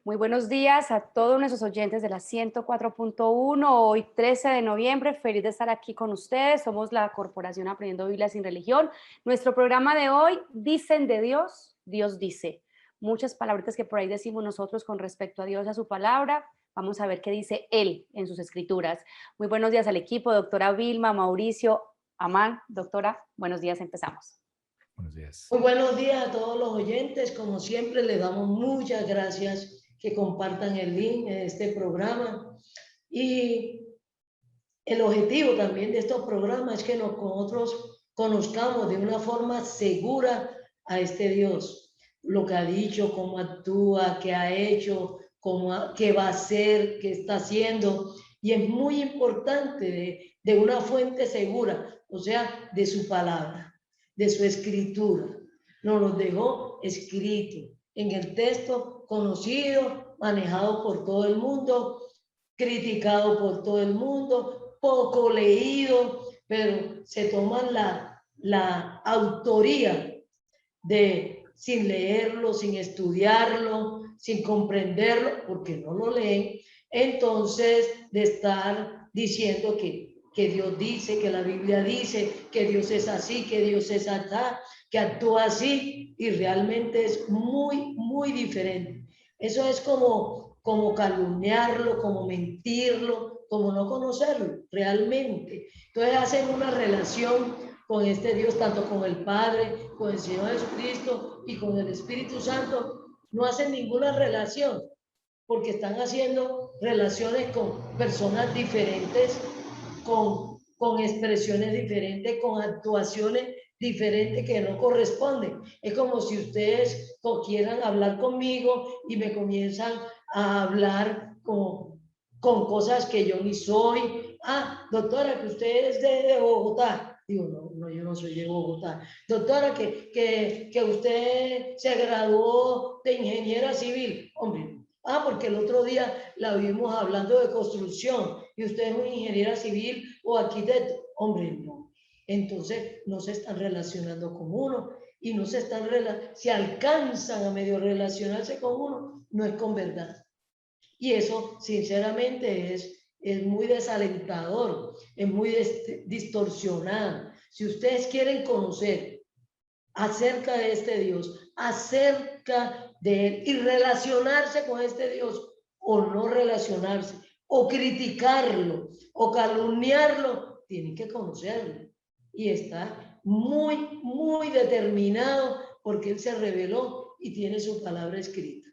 Muy buenos días a todos nuestros oyentes de la 104.1. Hoy 13 de noviembre, feliz de estar aquí con ustedes. Somos la Corporación Aprendiendo Biblia sin Religión. Nuestro programa de hoy, Dicen de Dios, Dios dice. Muchas palabritas que por ahí decimos nosotros con respecto a Dios, a su palabra. Vamos a ver qué dice Él en sus escrituras. Muy buenos días al equipo, doctora Vilma, Mauricio, Amán. Doctora, buenos días, empezamos. Buenos días. Muy buenos días a todos los oyentes. Como siempre, les damos muchas gracias que compartan el link de este programa. Y el objetivo también de estos programas es que nosotros conozcamos de una forma segura a este Dios. Lo que ha dicho, cómo actúa, qué ha hecho, qué va a hacer, qué está haciendo. Y es muy importante de una fuente segura, o sea, de su palabra, de su escritura. Nos lo dejó escrito en el texto conocido, manejado por todo el mundo, criticado por todo el mundo, poco leído, pero se toman la autoría de, sin leerlo, sin estudiarlo, sin comprenderlo, porque no lo leen, entonces de estar diciendo que Dios dice, que la Biblia dice, que Dios es así, que Dios es así, que actúa así, y realmente es muy diferente. Eso es como calumniarlo, como mentirlo, como no conocerlo realmente. Entonces hacen una relación con este Dios, tanto con el Padre, con el Señor Jesucristo y con el Espíritu Santo. No hacen ninguna relación, porque están haciendo relaciones con personas diferentes, con expresiones diferentes, con actuaciones diferentes que no corresponden. Es como si ustedes quieran hablar conmigo y me comienzan a hablar con cosas que yo ni soy. Ah, doctora, que usted es de Bogotá. Digo, no, yo no soy de Bogotá. Doctora, que usted se graduó de ingeniera civil. Hombre, porque el otro día la vimos hablando de construcción y usted es una ingeniera civil o arquitecto. Hombre, no. Entonces no se están relacionando con uno y no se están si alcanzan a medio relacionarse con uno, no es con verdad. Y eso, sinceramente, es muy desalentador, es muy distorsionado. Si ustedes quieren conocer acerca de este Dios, acerca de Él y relacionarse con este Dios o no relacionarse, o criticarlo, o calumniarlo, tienen que conocerlo. Y está muy determinado porque Él se reveló y tiene su palabra escrita,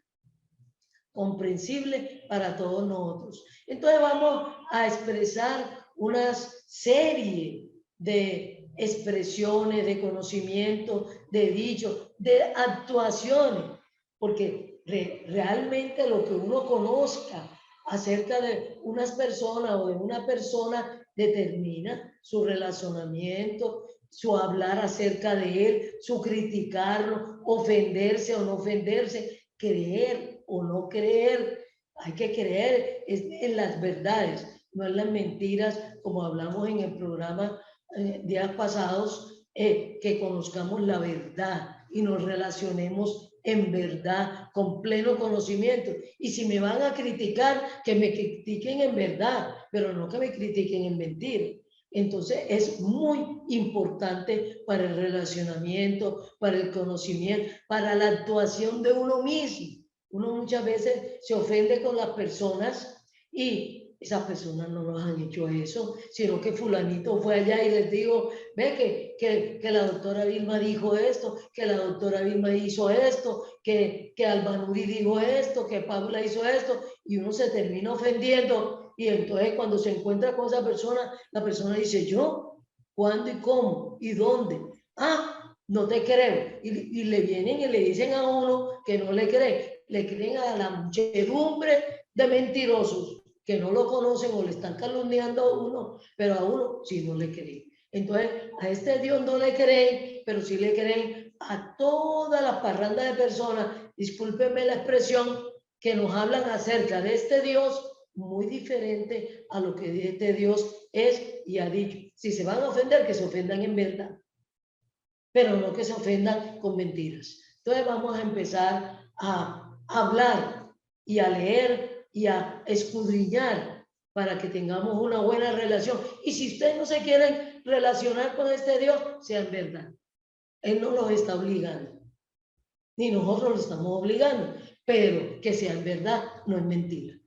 comprensible para todos nosotros. Entonces vamos a expresar una serie de expresiones, de conocimiento, de dichos, de actuaciones, porque realmente lo que uno conozca acerca de unas personas o de una persona determina su relacionamiento, su hablar acerca de él, su criticarlo, ofenderse o no ofenderse, creer o no creer. Hay que creer en las verdades, no en las mentiras, como hablamos en el programa días pasados, que conozcamos la verdad y nos relacionemos en verdad, con pleno conocimiento. Y si me van a criticar, que me critiquen en verdad, pero no que me critiquen en mentira. Entonces es muy importante para el relacionamiento, para el conocimiento, para la actuación de uno mismo. Uno muchas veces se ofende con las personas y esas personas no nos han hecho eso, sino que fulanito fue allá y les digo, ve que la doctora Vilma dijo esto, que la doctora Vilma hizo esto, que Albanuri dijo esto, que Paula hizo esto, y uno se termina ofendiendo. Y entonces cuando se encuentra con esa persona, la persona dice, ¿yo? ¿Cuándo y cómo? ¿Y dónde? Ah, no te creo. Y le vienen y le dicen a uno que no le cree. Le creen a la muchedumbre de mentirosos que no lo conocen o le están calumniando a uno, pero a uno sí no le creen. Entonces, a este Dios no le creen, pero sí le creen a toda la parranda de personas, discúlpenme la expresión, que nos hablan acerca de este Dios muy diferente a lo que este Dios es y ha dicho. Si se van a ofender, que se ofendan en verdad, pero no que se ofendan con mentiras. Entonces vamos a empezar a hablar y a leer y a escudriñar para que tengamos una buena relación. Y si ustedes no se quieren relacionar con este Dios, sea en verdad. Él no los está obligando, ni nosotros lo estamos obligando, pero que sea en verdad, no es mentira.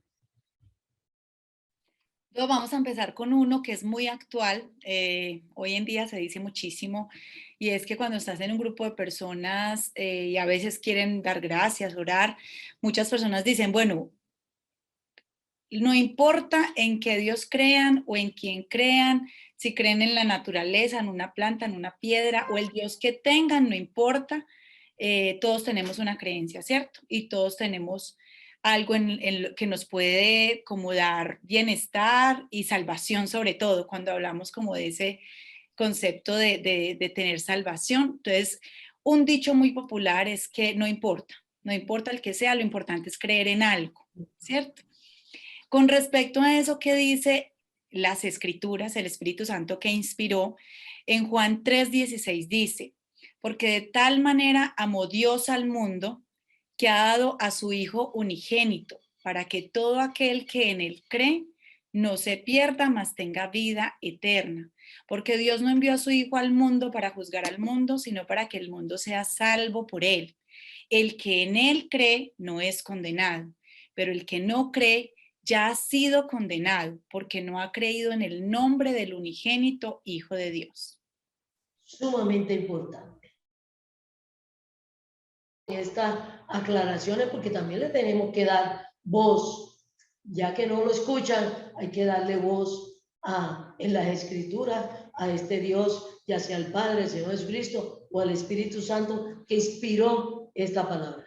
Vamos a empezar con uno que es muy actual, hoy en día se dice muchísimo, y es que cuando estás en un grupo de personas y a veces quieren dar gracias, orar, muchas personas dicen, bueno, no importa en qué Dios crean o en quién crean, si creen en la naturaleza, en una planta, en una piedra o el Dios que tengan, no importa, todos tenemos una creencia, ¿cierto? Y todos tenemos algo en lo que nos puede como dar bienestar y salvación, sobre todo cuando hablamos como de ese concepto de tener salvación. Entonces, un dicho muy popular es que no importa, no importa el que sea, lo importante es creer en algo, ¿cierto? Con respecto a eso que dice las Escrituras, el Espíritu Santo que inspiró, en Juan 3:16 dice, porque de tal manera amó Dios al mundo que ha dado a su Hijo unigénito, para que todo aquel que en él cree no se pierda, mas tenga vida eterna. Porque Dios no envió a su Hijo al mundo para juzgar al mundo, sino para que el mundo sea salvo por él. El que en él cree no es condenado, pero el que no cree ya ha sido condenado porque no ha creído en el nombre del unigénito Hijo de Dios. Sumamente importante estas aclaraciones, porque también le tenemos que dar voz, ya que no lo escuchan, hay que darle voz en las Escrituras a este Dios, ya sea el Padre, el Señor Jesucristo o el Espíritu Santo que inspiró esta palabra.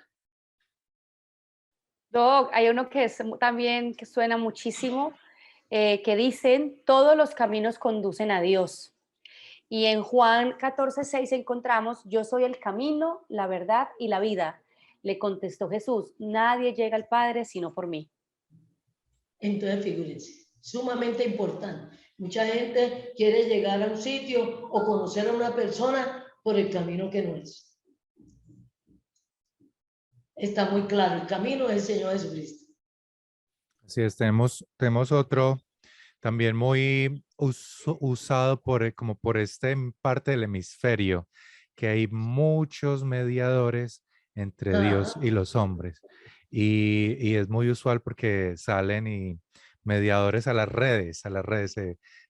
Doc, hay uno que es también que suena muchísimo, que dicen, todos los caminos conducen a Dios. Y en Juan 14:6 encontramos, yo soy el camino, la verdad y la vida. Le contestó Jesús, nadie llega al Padre sino por mí. Entonces, figúrense, sumamente importante. Mucha gente quiere llegar a un sitio o conocer a una persona por el camino que no es. Está muy claro, el camino es el Señor Jesucristo. Así es, tenemos otro también muy usado como por esta parte del hemisferio, que hay muchos mediadores entre Dios y los hombres. Y es muy usual porque salen y mediadores a las redes.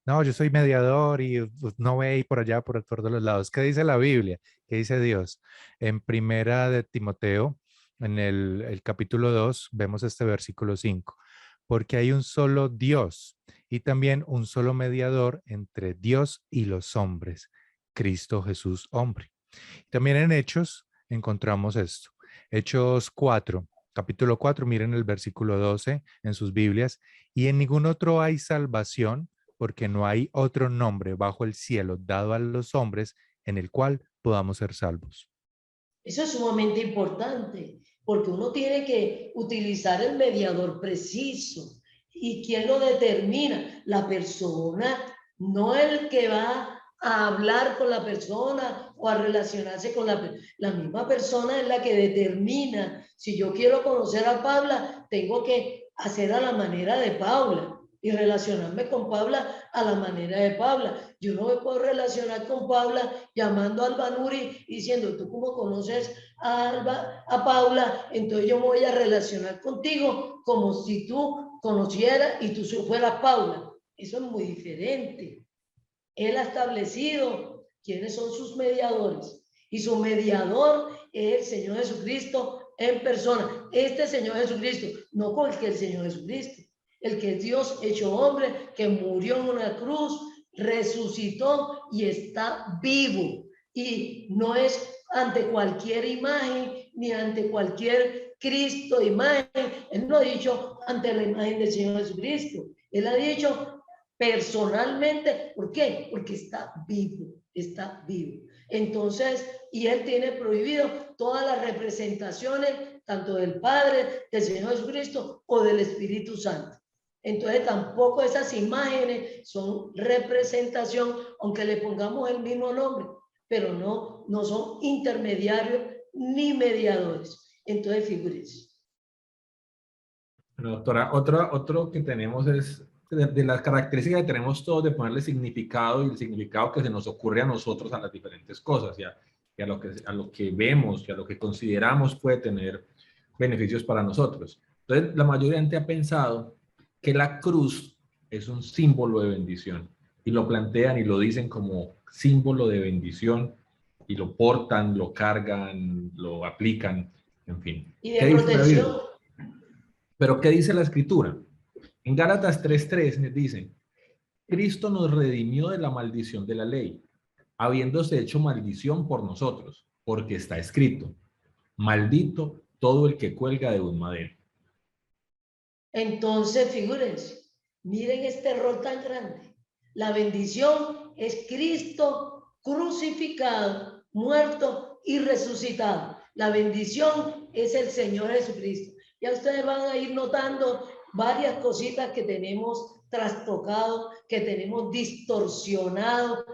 No, yo soy mediador y no ve ahí por allá, por todos los lados. ¿Qué dice la Biblia? ¿Qué dice Dios? En primera de Timoteo, en el capítulo 2, vemos este versículo 5. Porque hay un solo Dios y también un solo mediador entre Dios y los hombres, Cristo Jesús hombre. También en Hechos encontramos esto. Hechos 4, capítulo 4, miren el versículo 12 en sus Biblias. Y en ningún otro hay salvación, porque no hay otro nombre bajo el cielo dado a los hombres en el cual podamos ser salvos. Eso es sumamente importante, porque uno tiene que utilizar el mediador preciso. ¿Y quién lo determina? La persona, no el que va a hablar con la persona o a relacionarse con la misma persona es la que determina. Si yo quiero conocer a Paula, tengo que hacer a la manera de Paula y relacionarme con Paula a la manera de Paula. Yo no me puedo relacionar con Paula llamando a Alba Nuri diciendo, tú como conoces a Paula, entonces yo me voy a relacionar contigo como si tú conocieras y tú fueras Paula. Eso es muy diferente. Él ha establecido quiénes son sus mediadores y su mediador es el Señor Jesucristo en persona. Este Señor Jesucristo, no cualquier Señor Jesucristo, el que es Dios hecho hombre, que murió en una cruz, resucitó y está vivo. Y no es ante cualquier imagen ni ante cualquier Cristo imagen. Él no ha dicho ante la imagen del Señor Jesucristo. Él ha dicho personalmente. ¿Por qué? Porque está vivo, está vivo. Entonces, y él tiene prohibido todas las representaciones, tanto del Padre, del Señor Jesucristo o del Espíritu Santo. Entonces tampoco esas imágenes son representación, aunque le pongamos el mismo nombre, pero no son intermediarios ni mediadores. Entonces, figúrense. Bueno, doctora, otro que tenemos es, de las características que tenemos todos de ponerle significado y el significado que se nos ocurre a nosotros a las diferentes cosas y a lo que vemos y a lo que consideramos puede tener beneficios para nosotros. Entonces, la mayoría de gente ha pensado que la cruz es un símbolo de bendición y lo plantean y lo dicen como símbolo de bendición y lo portan, lo cargan, lo aplican, en fin. Y ¿Qué de dice la Biblia? protección. Pero ¿qué dice la Escritura? En Gálatas 3:3 nos dice, Cristo nos redimió de la maldición de la ley, habiéndose hecho maldición por nosotros, porque está escrito, maldito todo el que cuelga de un madero. Entonces, figúrense, miren este error tan grande. La bendición es Cristo crucificado, muerto y resucitado. La bendición es el Señor Jesucristo. Ya ustedes van a ir notando varias cositas que tenemos trastocado, que tenemos distorsionado,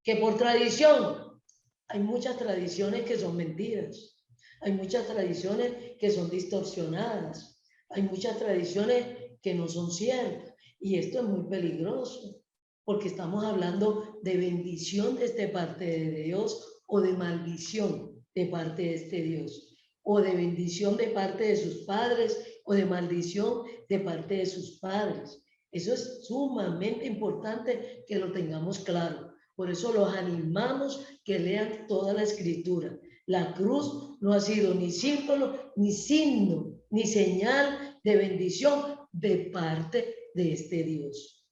que por tradición, hay muchas tradiciones que son mentiras. Hay muchas tradiciones que son distorsionadas. Hay muchas tradiciones que no son ciertas y esto es muy peligroso porque estamos hablando de bendición de parte de Dios o de maldición de parte de este Dios o de bendición de parte de sus padres o de maldición de parte de sus padres. Eso es sumamente importante que lo tengamos claro. Por eso los animamos que lean toda la Escritura. La cruz no ha sido ni símbolo, ni signo, ni señal de bendición de parte de este Dios.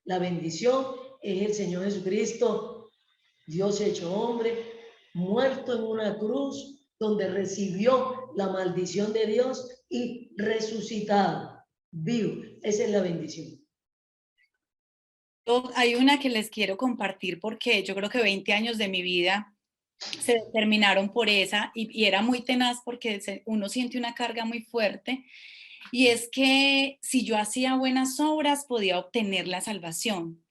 La bendición es el Señor Jesucristo, Dios hecho hombre, muerto en una cruz, donde recibió la maldición de Dios y resucitado, vivo. Esa es la bendición. Hay una que les quiero compartir porque yo creo que 20 años de mi vida se determinaron por esa y era muy tenaz porque uno siente una carga muy fuerte y es que si yo hacía buenas obras podía obtener la salvación,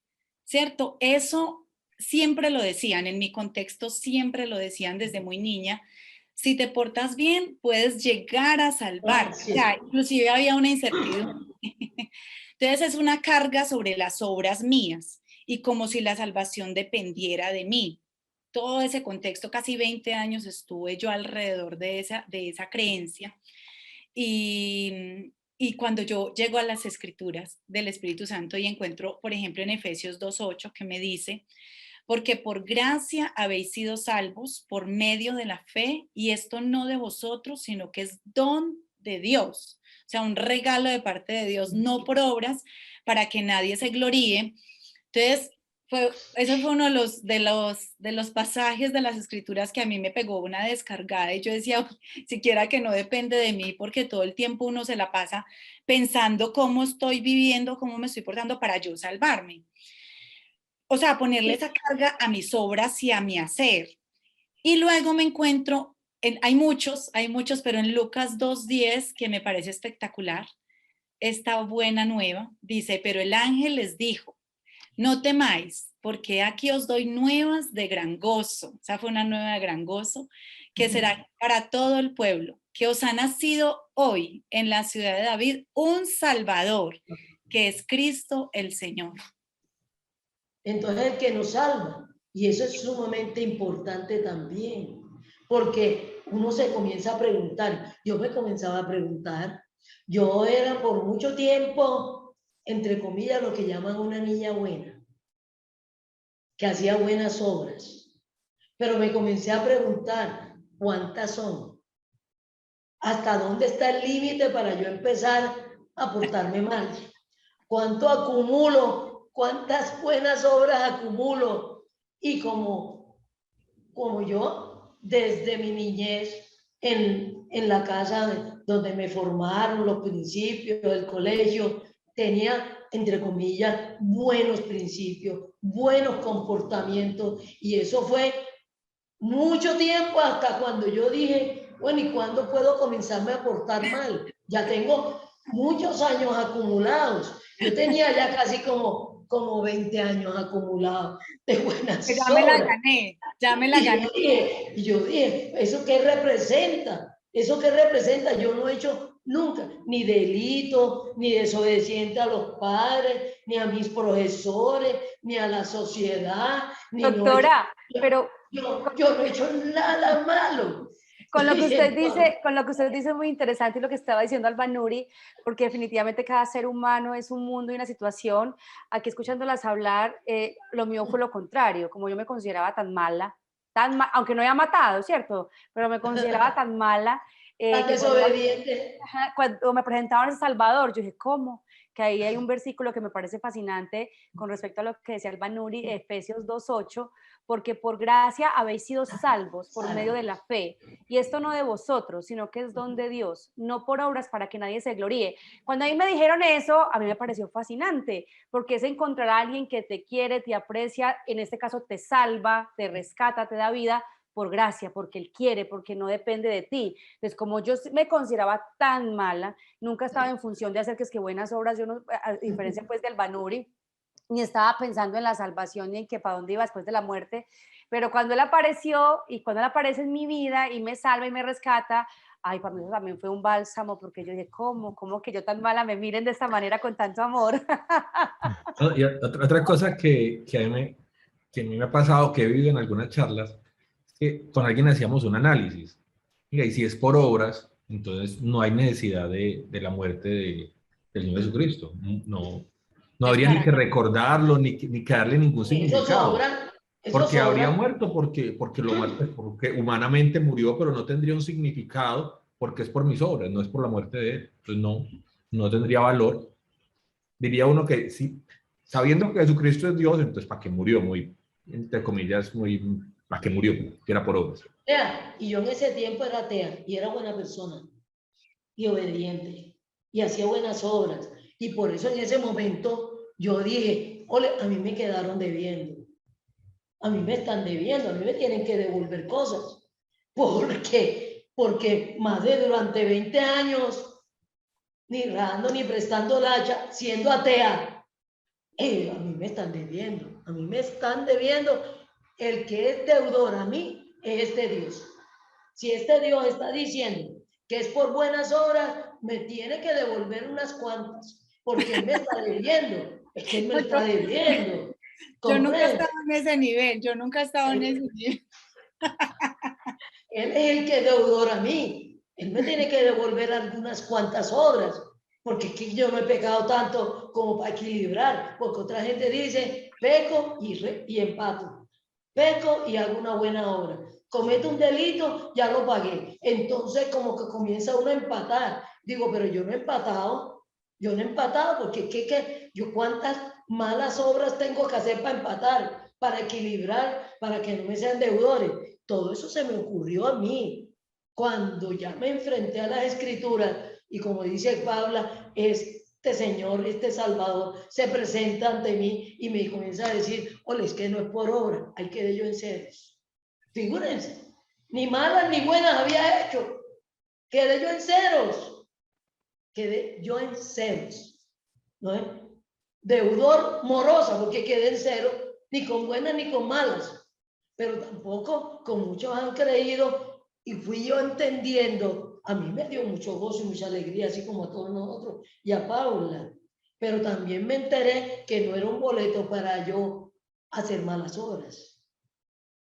¿cierto? Eso siempre lo decían, en mi contexto siempre lo decían desde muy niña. Si te portas bien, puedes llegar a salvar. Sí. O sea, inclusive había una incertidumbre. Entonces es una carga sobre las obras mías y como si la salvación dependiera de mí. Todo ese contexto, casi 20 años estuve yo alrededor de esa creencia. Y cuando yo llego a las escrituras del Espíritu Santo y encuentro, por ejemplo, en Efesios 2:8, que me dice, porque por gracia habéis sido salvos por medio de la fe, y esto no de vosotros, sino que es don de Dios. O sea, un regalo de parte de Dios, no por obras, para que nadie se gloríe. Entonces, eso fue uno de los pasajes de las escrituras que a mí me pegó una descargada y yo decía, siquiera que no depende de mí, porque todo el tiempo uno se la pasa pensando cómo estoy viviendo, cómo me estoy portando para yo salvarme. O sea, ponerle esa carga a mis obras y a mi hacer. Y luego me encuentro, hay muchos, pero en Lucas 2:10, que me parece espectacular, esta buena nueva, dice, pero el ángel les dijo, no temáis, porque aquí os doy nuevas de gran gozo. O sea, fue una nueva de gran gozo, que será para todo el pueblo, que os ha nacido hoy en la ciudad de David un Salvador, que es Cristo el Señor. Entonces el que nos salva, y eso es sumamente importante también, porque uno se comienza a preguntar, yo me comenzaba a preguntar, yo era por mucho tiempo, entre comillas, lo que llaman una niña buena, que hacía buenas obras, pero me comencé a preguntar, ¿cuántas son? ¿Hasta dónde está el límite para yo empezar a portarme mal? ¿Cuánto acumulo? ¿Cuántas buenas obras acumulo? Y como yo, desde mi niñez, en la casa donde me formaron los principios del colegio, tenía, entre comillas, buenos principios, buenos comportamientos, y eso fue mucho tiempo hasta cuando yo dije, bueno, ¿y cuándo puedo comenzarme a portar mal? Ya tengo muchos años acumulados. Yo tenía ya casi como 20 años acumulados de buenas obras. Ya me la gané, ya me la gané. Y yo dije, ¿eso qué representa? ¿Eso qué representa? Yo no he hecho nunca, ni delito, ni desobediente a los padres, ni a mis profesores, ni a la sociedad, ni Doctora, no pero yo no he hecho nada malo. con lo que usted dice es muy interesante y lo que estaba diciendo Albanuri, porque definitivamente cada ser humano es un mundo y una situación. Aquí escuchándolas hablar, lo mío fue lo contrario, como yo me consideraba tan mala, aunque no había matado, ¿cierto? Pero me consideraba tan mala. Tan desobediente. Cuando me presentaban en El Salvador, yo dije, ¿cómo? Que ahí hay un versículo que me parece fascinante con respecto a lo que decía Albanuri, Efesios 2:8, porque por gracia habéis sido salvos por medio de la fe, y esto no de vosotros, sino que es don de Dios, no por obras para que nadie se gloríe. Cuando a mí me dijeron eso, a mí me pareció fascinante, porque es encontrar a alguien que te quiere, te aprecia, en este caso te salva, te rescata, te da vida, por gracia, porque Él quiere, porque no depende de ti. Entonces, como yo me consideraba tan mala, nunca estaba en función de hacer que es que buenas obras, yo no, a diferencia pues de Albanuri, ni estaba pensando en la salvación ni en que para dónde iba después de la muerte, pero cuando Él apareció y cuando Él aparece en mi vida y me salva y me rescata, ay, para mí eso también fue un bálsamo, porque yo dije, ¿cómo que yo tan mala me miren de esta manera con tanto amor? Y otra cosa que a mí me ha pasado, que he vivido en algunas charlas, es que con alguien hacíamos un análisis. Mira, y si es por obras, entonces no hay necesidad de la muerte del Señor Jesucristo. No habría ni que recordarlo, ni que darle ningún significado. Porque habría muerto porque humanamente murió, pero no tendría un significado porque es por mis obras, no es por la muerte de él. Entonces no tendría valor. Diría uno que sí, sabiendo que Jesucristo es Dios, entonces ¿para qué murió? Muy, entre comillas, ¿para qué murió? Que era por obras. Y yo en ese tiempo era atea y era buena persona y obediente y hacía buenas obras. Y por eso en ese momento yo dije, ole, a mí me quedaron debiendo. A mí me están debiendo, a mí me tienen que devolver cosas. ¿Por qué? Porque más de durante 20 años, ni rando ni prestando lacha, siendo atea, a mí me están debiendo. A mí me están debiendo. El que es deudor a mí es este Dios. Si este Dios está diciendo que es por buenas obras, me tiene que devolver unas cuantas, porque Él me está debiendo. Es que Él me está debiendo. Yo nunca he estado en ese nivel, Él es el que es deudor a mí. Él me tiene que devolver algunas cuantas obras, porque es que yo no he pecado tanto como para equilibrar, porque otra gente dice, peco y empato. Peco y hago una buena obra. Cometo un delito, ya lo pagué. Entonces como que comienza uno a empatar. Digo, pero yo no he empatado. Yo no he empatado porque yo cuántas malas obras tengo que hacer para empatar, para equilibrar, para que no me sean deudores. Todo eso se me ocurrió a mí cuando ya me enfrenté a las escrituras y como dice Paula, este Señor, este Salvador se presenta ante mí y me comienza a decir, ole, es que no es por obra, ahí quedé yo en ceros. Figúrense, ni malas ni buenas había hecho, quedé yo en ceros, ¿no es? Deudor morosa, porque quedé en cero, ni con buenas ni con malas. Pero tampoco con muchos han creído y fui yo entendiendo. A mí me dio mucho gozo y mucha alegría, así como a todos nosotros y a Paula. Pero también me enteré que no era un boleto para yo hacer malas obras,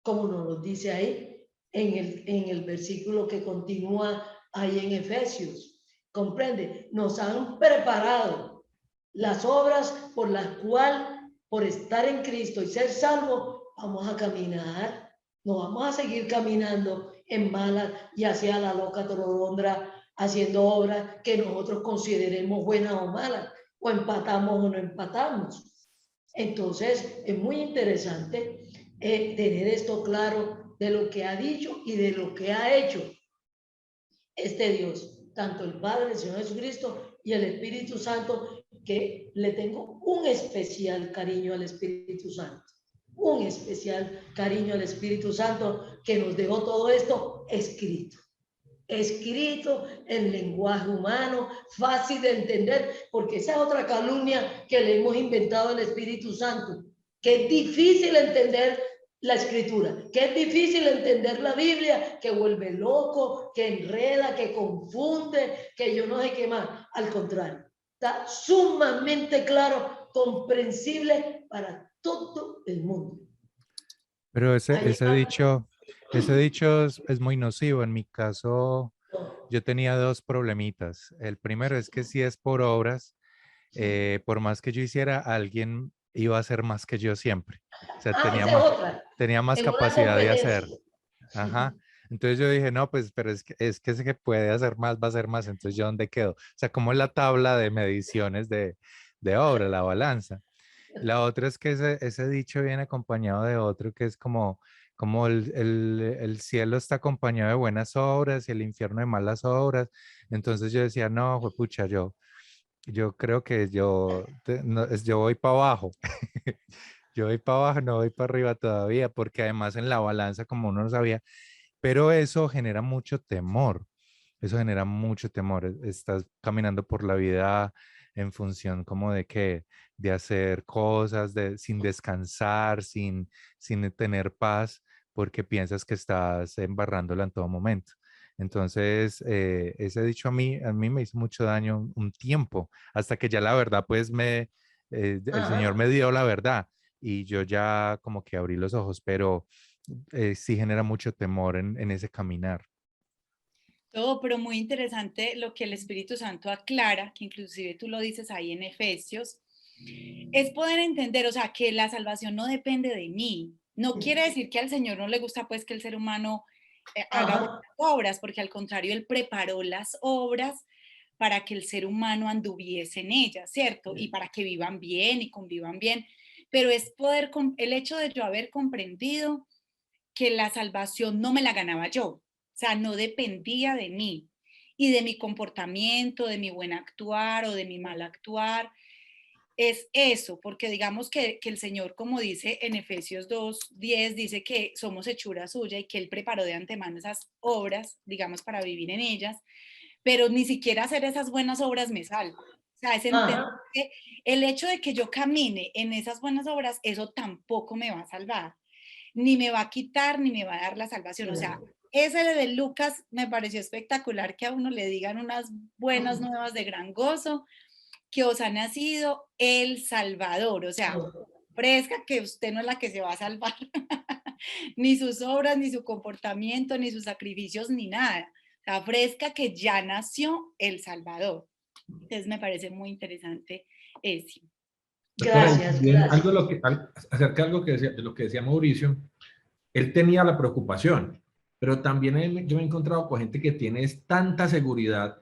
como nos lo dice ahí en el versículo que continúa ahí en Efesios. ¿Comprende? Nos han preparado las obras por las cuales, por estar en Cristo y ser salvos, vamos a caminar, no vamos a seguir caminando en malas y hacia la loca trodondra, haciendo obras que nosotros consideremos buenas o malas, o empatamos o no empatamos. Entonces, es muy interesante tener esto claro de lo que ha dicho y de lo que ha hecho este Dios, tanto el Padre, el Señor Jesucristo y el Espíritu Santo, que le tengo un especial cariño al Espíritu Santo. Un especial cariño al Espíritu Santo que nos dejó todo esto escrito en lenguaje humano, fácil de entender, porque esa es otra calumnia que le hemos inventado al Espíritu Santo, que es difícil entender la escritura, que es difícil entender la Biblia, que vuelve loco, que enreda, que confunde, que yo no sé qué más. Al contrario, está sumamente claro, comprensible para todo el mundo. Pero ese dicho es muy nocivo. En mi caso, yo tenía dos problemitas. El primero es que si es por obras, por más que yo hiciera, alguien iba a hacer más que yo siempre. O sea, Esa es otra, tenía más en una capacidad de hacer. competencia. Ajá. Entonces yo dije, no, pues, pero es que ese que puede hacer más, va a hacer más. Entonces, ¿yo dónde quedo? O sea, como es la tabla de mediciones de obra, la balanza. La otra es que ese dicho viene acompañado de otro que es como el cielo está acompañado de buenas obras y el infierno de malas obras. Entonces yo decía, no, pucha, yo creo que yo voy para abajo. Yo voy para abajo, no voy para arriba todavía, porque además en la balanza, como uno no sabía, pero eso genera mucho temor. Eso genera mucho temor. Estás caminando por la vida en función como de que, de hacer cosas sin descansar, sin tener paz, porque piensas que estás embarrándola en todo momento. Entonces, ese dicho a mí me hizo mucho daño un tiempo, hasta que ya la verdad, pues el Señor me dio la verdad y yo ya como que abrí los ojos, pero sí genera mucho temor en ese caminar. Todo, pero muy interesante lo que el Espíritu Santo aclara, que inclusive tú lo dices ahí en Efesios, es poder entender, o sea, que la salvación no depende de mí. No quiere decir que al Señor no le gusta pues que el ser humano haga buenas obras, porque al contrario, Él preparó las obras para que el ser humano anduviese en ellas, ¿cierto? Y para que vivan bien y convivan bien. Pero es el hecho de yo haber comprendido que la salvación no me la ganaba yo, o sea, no dependía de mí y de mi comportamiento, de mi buen actuar o de mi mal actuar. Es eso, porque digamos que el Señor, como dice en Efesios 2:10, dice que somos hechura suya y que Él preparó de antemano esas obras, digamos, para vivir en ellas, pero ni siquiera hacer esas buenas obras me salva. O sea, es entender que el hecho de que yo camine en esas buenas obras, eso tampoco me va a salvar, ni me va a quitar, ni me va a dar la salvación. O sea, ese de Lucas me pareció espectacular, que a uno le digan unas buenas nuevas de gran gozo, que os ha nacido el Salvador. O sea, fresca que usted no es la que se va a salvar, ni sus obras, ni su comportamiento, ni sus sacrificios, ni nada. O sea, fresca que ya nació el Salvador. Entonces me parece muy interesante eso. Gracias, gracias. Acerca de lo que decía Mauricio, él tenía la preocupación, pero también yo me he encontrado con gente que tiene tanta seguridad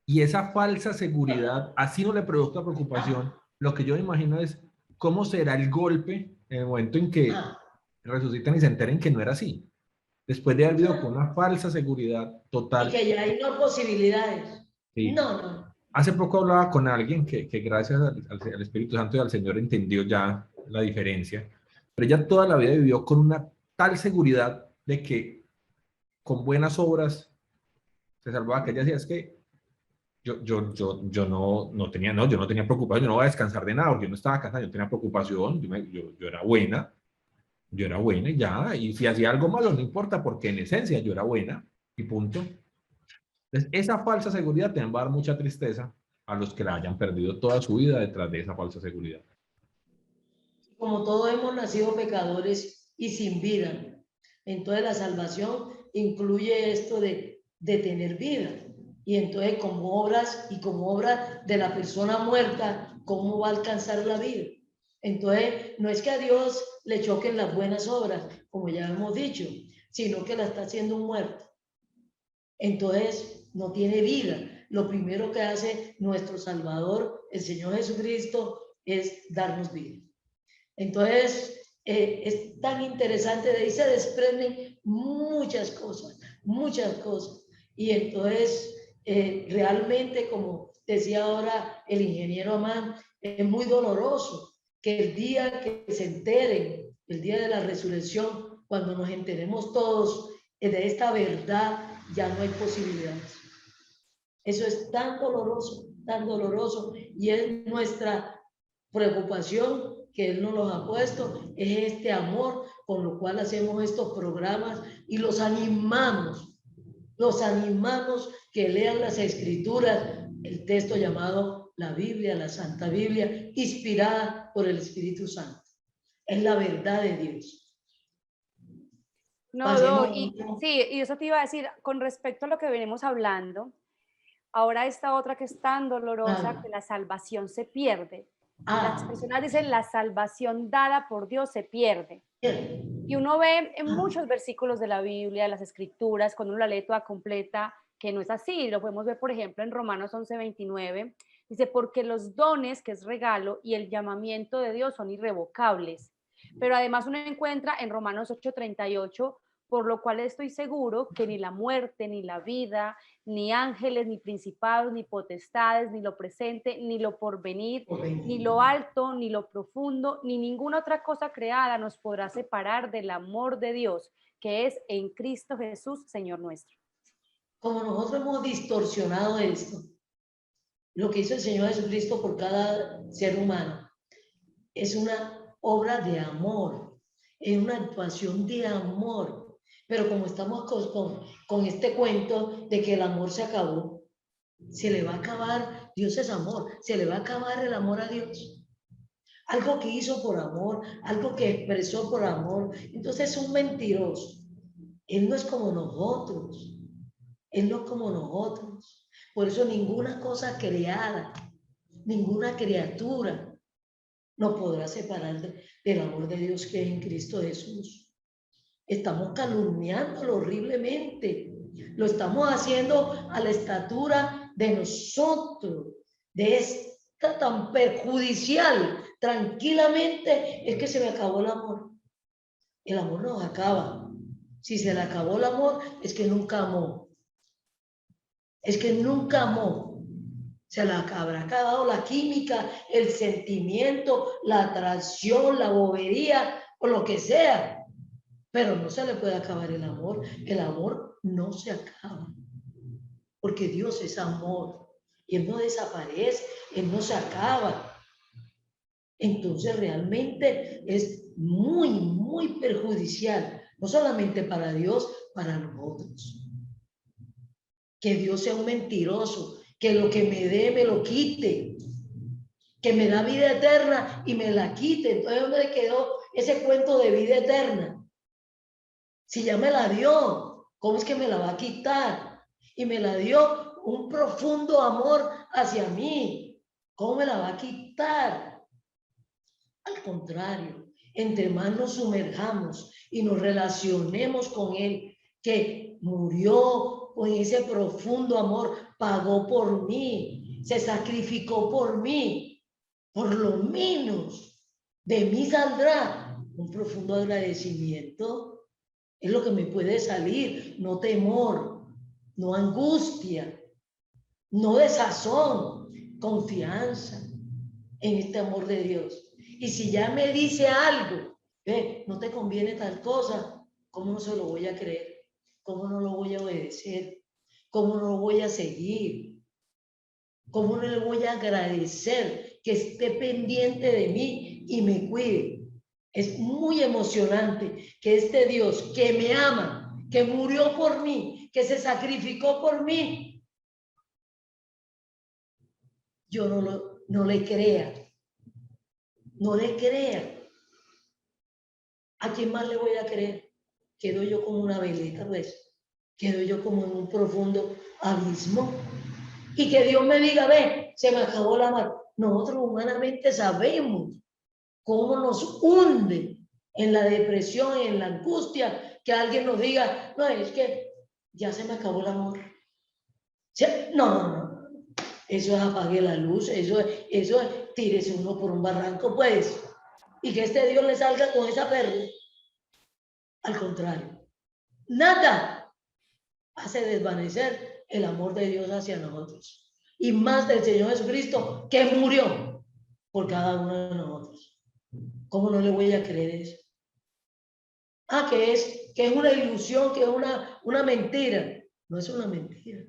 y esa falsa seguridad, así no le produzca preocupación. Lo que yo me imagino es cómo será el golpe en el momento en que resucitan y se enteren que no era así. Después de haber vivido con una falsa seguridad total. Y que ya hay no posibilidades. Sí. No. Hace poco hablaba con alguien que gracias al Espíritu Santo y al Señor entendió ya la diferencia, pero ella toda la vida vivió con una tal seguridad de que con buenas obras se salvaba, que ella decía, es que yo no tenía preocupación, yo no voy a descansar de nada, porque yo no estaba cansado, yo tenía preocupación, yo era buena y ya, y si hacía algo malo no importa, porque en esencia yo era buena y punto. Entonces, esa falsa seguridad te va a dar mucha tristeza a los que la hayan perdido toda su vida detrás de esa falsa seguridad. Como todos hemos nacido pecadores y sin vida, entonces la salvación incluye esto de tener vida. Y entonces como obras de la persona muerta, ¿cómo va a alcanzar la vida? Entonces no es que a Dios le choquen las buenas obras, como ya hemos dicho, sino que la está haciendo un muerto. Entonces no tiene vida. Lo primero que hace nuestro Salvador, el Señor Jesucristo, es darnos vida. Entonces, es tan interesante, de ahí se desprenden muchas cosas. Y entonces, realmente, como decía ahora el ingeniero Amán, es muy doloroso que el día que se enteren, el día de la resurrección, cuando nos enteremos todos de esta verdad, ya no hay posibilidades. Eso es tan doloroso, y es nuestra preocupación que Él nos los ha puesto, es este amor con lo cual hacemos estos programas y los animamos que lean las escrituras, el texto llamado la Biblia, la Santa Biblia, inspirada por el Espíritu Santo. Es la verdad de Dios. Sí, y eso te iba a decir, con respecto a lo que venimos hablando, ahora esta otra que es tan dolorosa, que la salvación se pierde. Las personas dicen, la salvación dada por Dios se pierde. Y uno ve en muchos versículos de la Biblia, de las Escrituras, cuando uno la lee toda completa, que no es así. Lo podemos ver, por ejemplo, en Romanos 11:29. Dice, porque los dones, que es regalo, y el llamamiento de Dios son irrevocables. Pero además uno encuentra en Romanos 8:38, por lo cual estoy seguro que ni la muerte, ni la vida, ni ángeles, ni principados, ni potestades, ni lo presente, ni lo porvenir, ni lo alto, ni lo profundo, ni ninguna otra cosa creada nos podrá separar del amor de Dios, que es en Cristo Jesús, Señor nuestro. Como nosotros hemos distorsionado esto, lo que hizo el Señor Jesucristo por cada ser humano es una obra de amor, es una actuación de amor. Pero como estamos con este cuento de que el amor se acabó, se le va a acabar, Dios es amor, se le va a acabar el amor a Dios. Algo que hizo por amor, algo que expresó por amor. Entonces es un mentiroso. Él no es como nosotros. Él no es como nosotros. Por eso ninguna cosa creada, ninguna criatura nos podrá separar del amor de Dios que es en Cristo Jesús. Estamos calumniándolo horriblemente. Lo estamos haciendo a la estatura de nosotros, de esta tan perjudicial. Tranquilamente, es que se me acabó el amor. El amor no acaba. Si se le acabó el amor, es que nunca amó. Es que nunca amó. Se le habrá acabado la química, el sentimiento, la atracción, la bobería o lo que sea. Pero no se le puede acabar el amor. El amor no se acaba. Porque Dios es amor. Y Él no desaparece, Él no se acaba. Entonces realmente es muy, muy perjudicial. No solamente para Dios, para nosotros. Que Dios sea un mentiroso. Que lo que me dé, me lo quite. Que me da vida eterna y me la quite. Entonces, ¿dónde quedó ese cuento de vida eterna? Si ya me la dio, ¿cómo es que me la va a quitar? Y me la dio un profundo amor hacia mí. ¿Cómo me la va a quitar? Al contrario, entre más nos sumerjamos y nos relacionemos con Él, que murió con ese profundo amor, pagó por mí, se sacrificó por mí, por lo menos de mí saldrá un profundo agradecimiento. Es lo que me puede salir, no temor, no angustia, no desazón, confianza en este amor de Dios. Y si ya me dice algo, no te conviene tal cosa, ¿cómo no se lo voy a creer? ¿Cómo no lo voy a obedecer? ¿Cómo no lo voy a seguir? ¿Cómo no le voy a agradecer que esté pendiente de mí y me cuide? Es muy emocionante que este Dios que me ama, que murió por mí, que se sacrificó por mí, yo no le crea. No le crea. ¿A quién más le voy a creer? Quedo yo como una veleta, pues. Quedo yo como en un profundo abismo. Y que Dios me diga, ve, se me acabó la mar. Nosotros humanamente sabemos cómo nos hunde en la depresión, en la angustia, que alguien nos diga, no, es que ya se me acabó el amor. No. Eso es apague la luz, eso es tírese uno por un barranco, pues. Y que este Dios le salga con esa perla. Al contrario, nada hace desvanecer el amor de Dios hacia nosotros. Y más del Señor Jesucristo, que murió por cada uno de nosotros. ¿Cómo no le voy a creer eso? Que es una ilusión, que es una mentira. No es una mentira.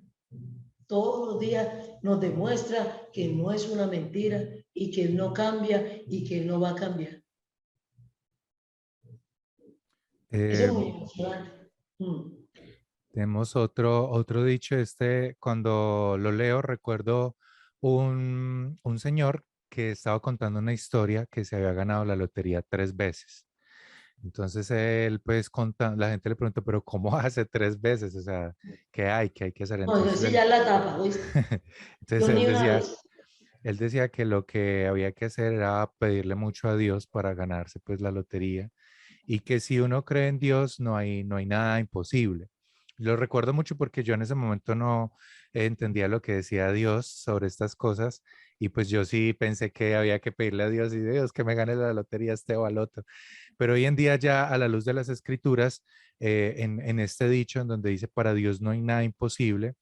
Todos los días nos demuestra que no es una mentira y que no cambia y que no va a cambiar. Eso es Eh, muy emocionante. Tenemos otro dicho, cuando lo leo recuerdo un señor que estaba contando una historia que se había ganado la lotería 3 veces. Entonces él pues la gente le preguntó, pero ¿cómo hace 3 veces? O sea, ¿qué hay que hacer? No, eso Entonces sí ya es la tapa, ¿oíste? entonces Yo ni una vez. él decía que lo que había que hacer era pedirle mucho a Dios para ganarse pues la lotería y que si uno cree en Dios no hay nada imposible. Lo recuerdo mucho porque yo en ese momento no entendía lo que decía Dios sobre estas cosas y pues yo sí pensé que había que pedirle a Dios y Dios que me gane la lotería o al otro. Pero hoy en día ya a la luz de las escrituras, en este dicho en donde dice para Dios no hay nada imposible,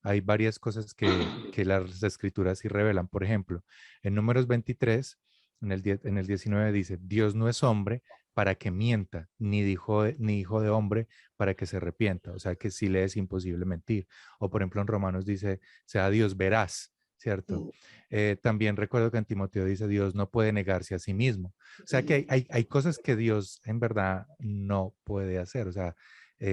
hay varias cosas que las escrituras sí revelan. Por ejemplo, en Números 23, en el 19 dice, Dios no es hombre para que mienta, ni hijo de hombre para que se arrepienta. O sea que sí le es imposible mentir. O por ejemplo en Romanos dice, sea Dios verás, ¿cierto? También recuerdo que en Timoteo dice, Dios no puede negarse a sí mismo. O sea que hay cosas que Dios en verdad no puede hacer. O sea,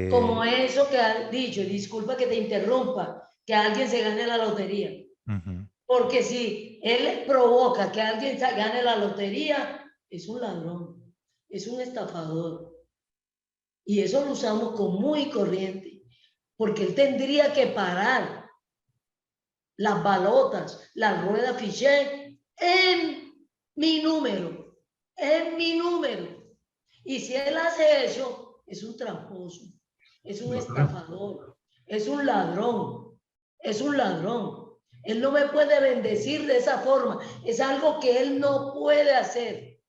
Como eh, eso que has dicho, y disculpa que te interrumpa, que alguien se gane la lotería. ujú. Porque si él provoca que alguien se gane la lotería, es un ladrón, es un estafador. Y eso lo usamos como muy corriente, porque él tendría que parar las balotas, la rueda fiché en mi número, en mi número. Y si él hace eso, es un tramposo, es un Doctora, estafador, es un ladrón, es un ladrón. Él no me puede bendecir de esa forma, es algo que él no puede hacer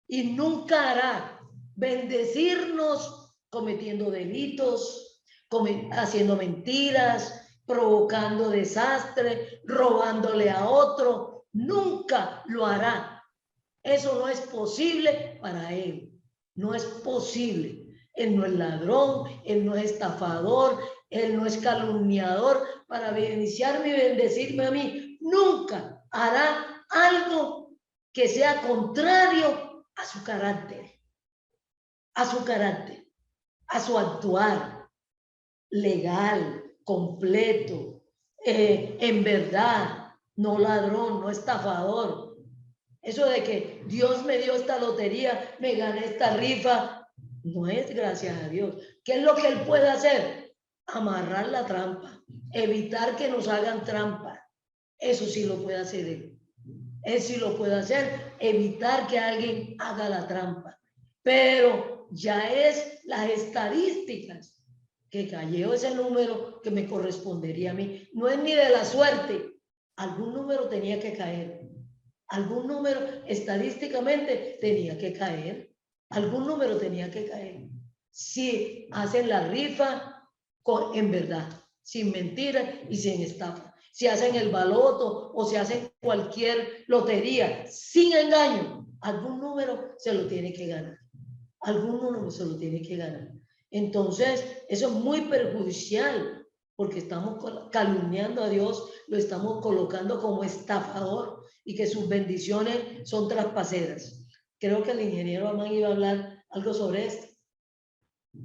y nunca hará. Bendecirnos cometiendo delitos, haciendo mentiras, provocando desastre, robándole a otro. Nunca lo hará. Eso no es posible para él. No es posible. Él no es ladrón, él no es estafador, él no es calumniador para beneficiarme y bendecirme a mí. Nunca hará algo que sea contrario a su carácter, a su carácter, a su actuar legal, completo, en verdad, no ladrón, no estafador. Eso de que Dios me dio esta lotería, me gané esta rifa, no es gracias a Dios. ¿Qué es lo que él puede hacer? Amarrar la trampa, evitar que nos hagan trampa. Eso sí lo puede hacer él. Él sí lo puede hacer, evitar que alguien haga la trampa. Pero ya es las estadísticas que cayó ese número que me correspondería a mí. No es ni de la suerte. Algún número tenía que caer. Algún número estadísticamente tenía que caer. Algún número tenía que caer. Si hacen la rifa en verdad, sin mentira y sin estafa. Si hacen el baloto o si hacen cualquier lotería sin engaño, algún número se lo tiene que ganar. Algún número se lo tiene que ganar. Entonces, eso es muy perjudicial porque estamos calumniando a Dios, lo estamos colocando como estafador y que sus bendiciones son traspaseras. Creo que el ingeniero Amán iba a hablar algo sobre esto.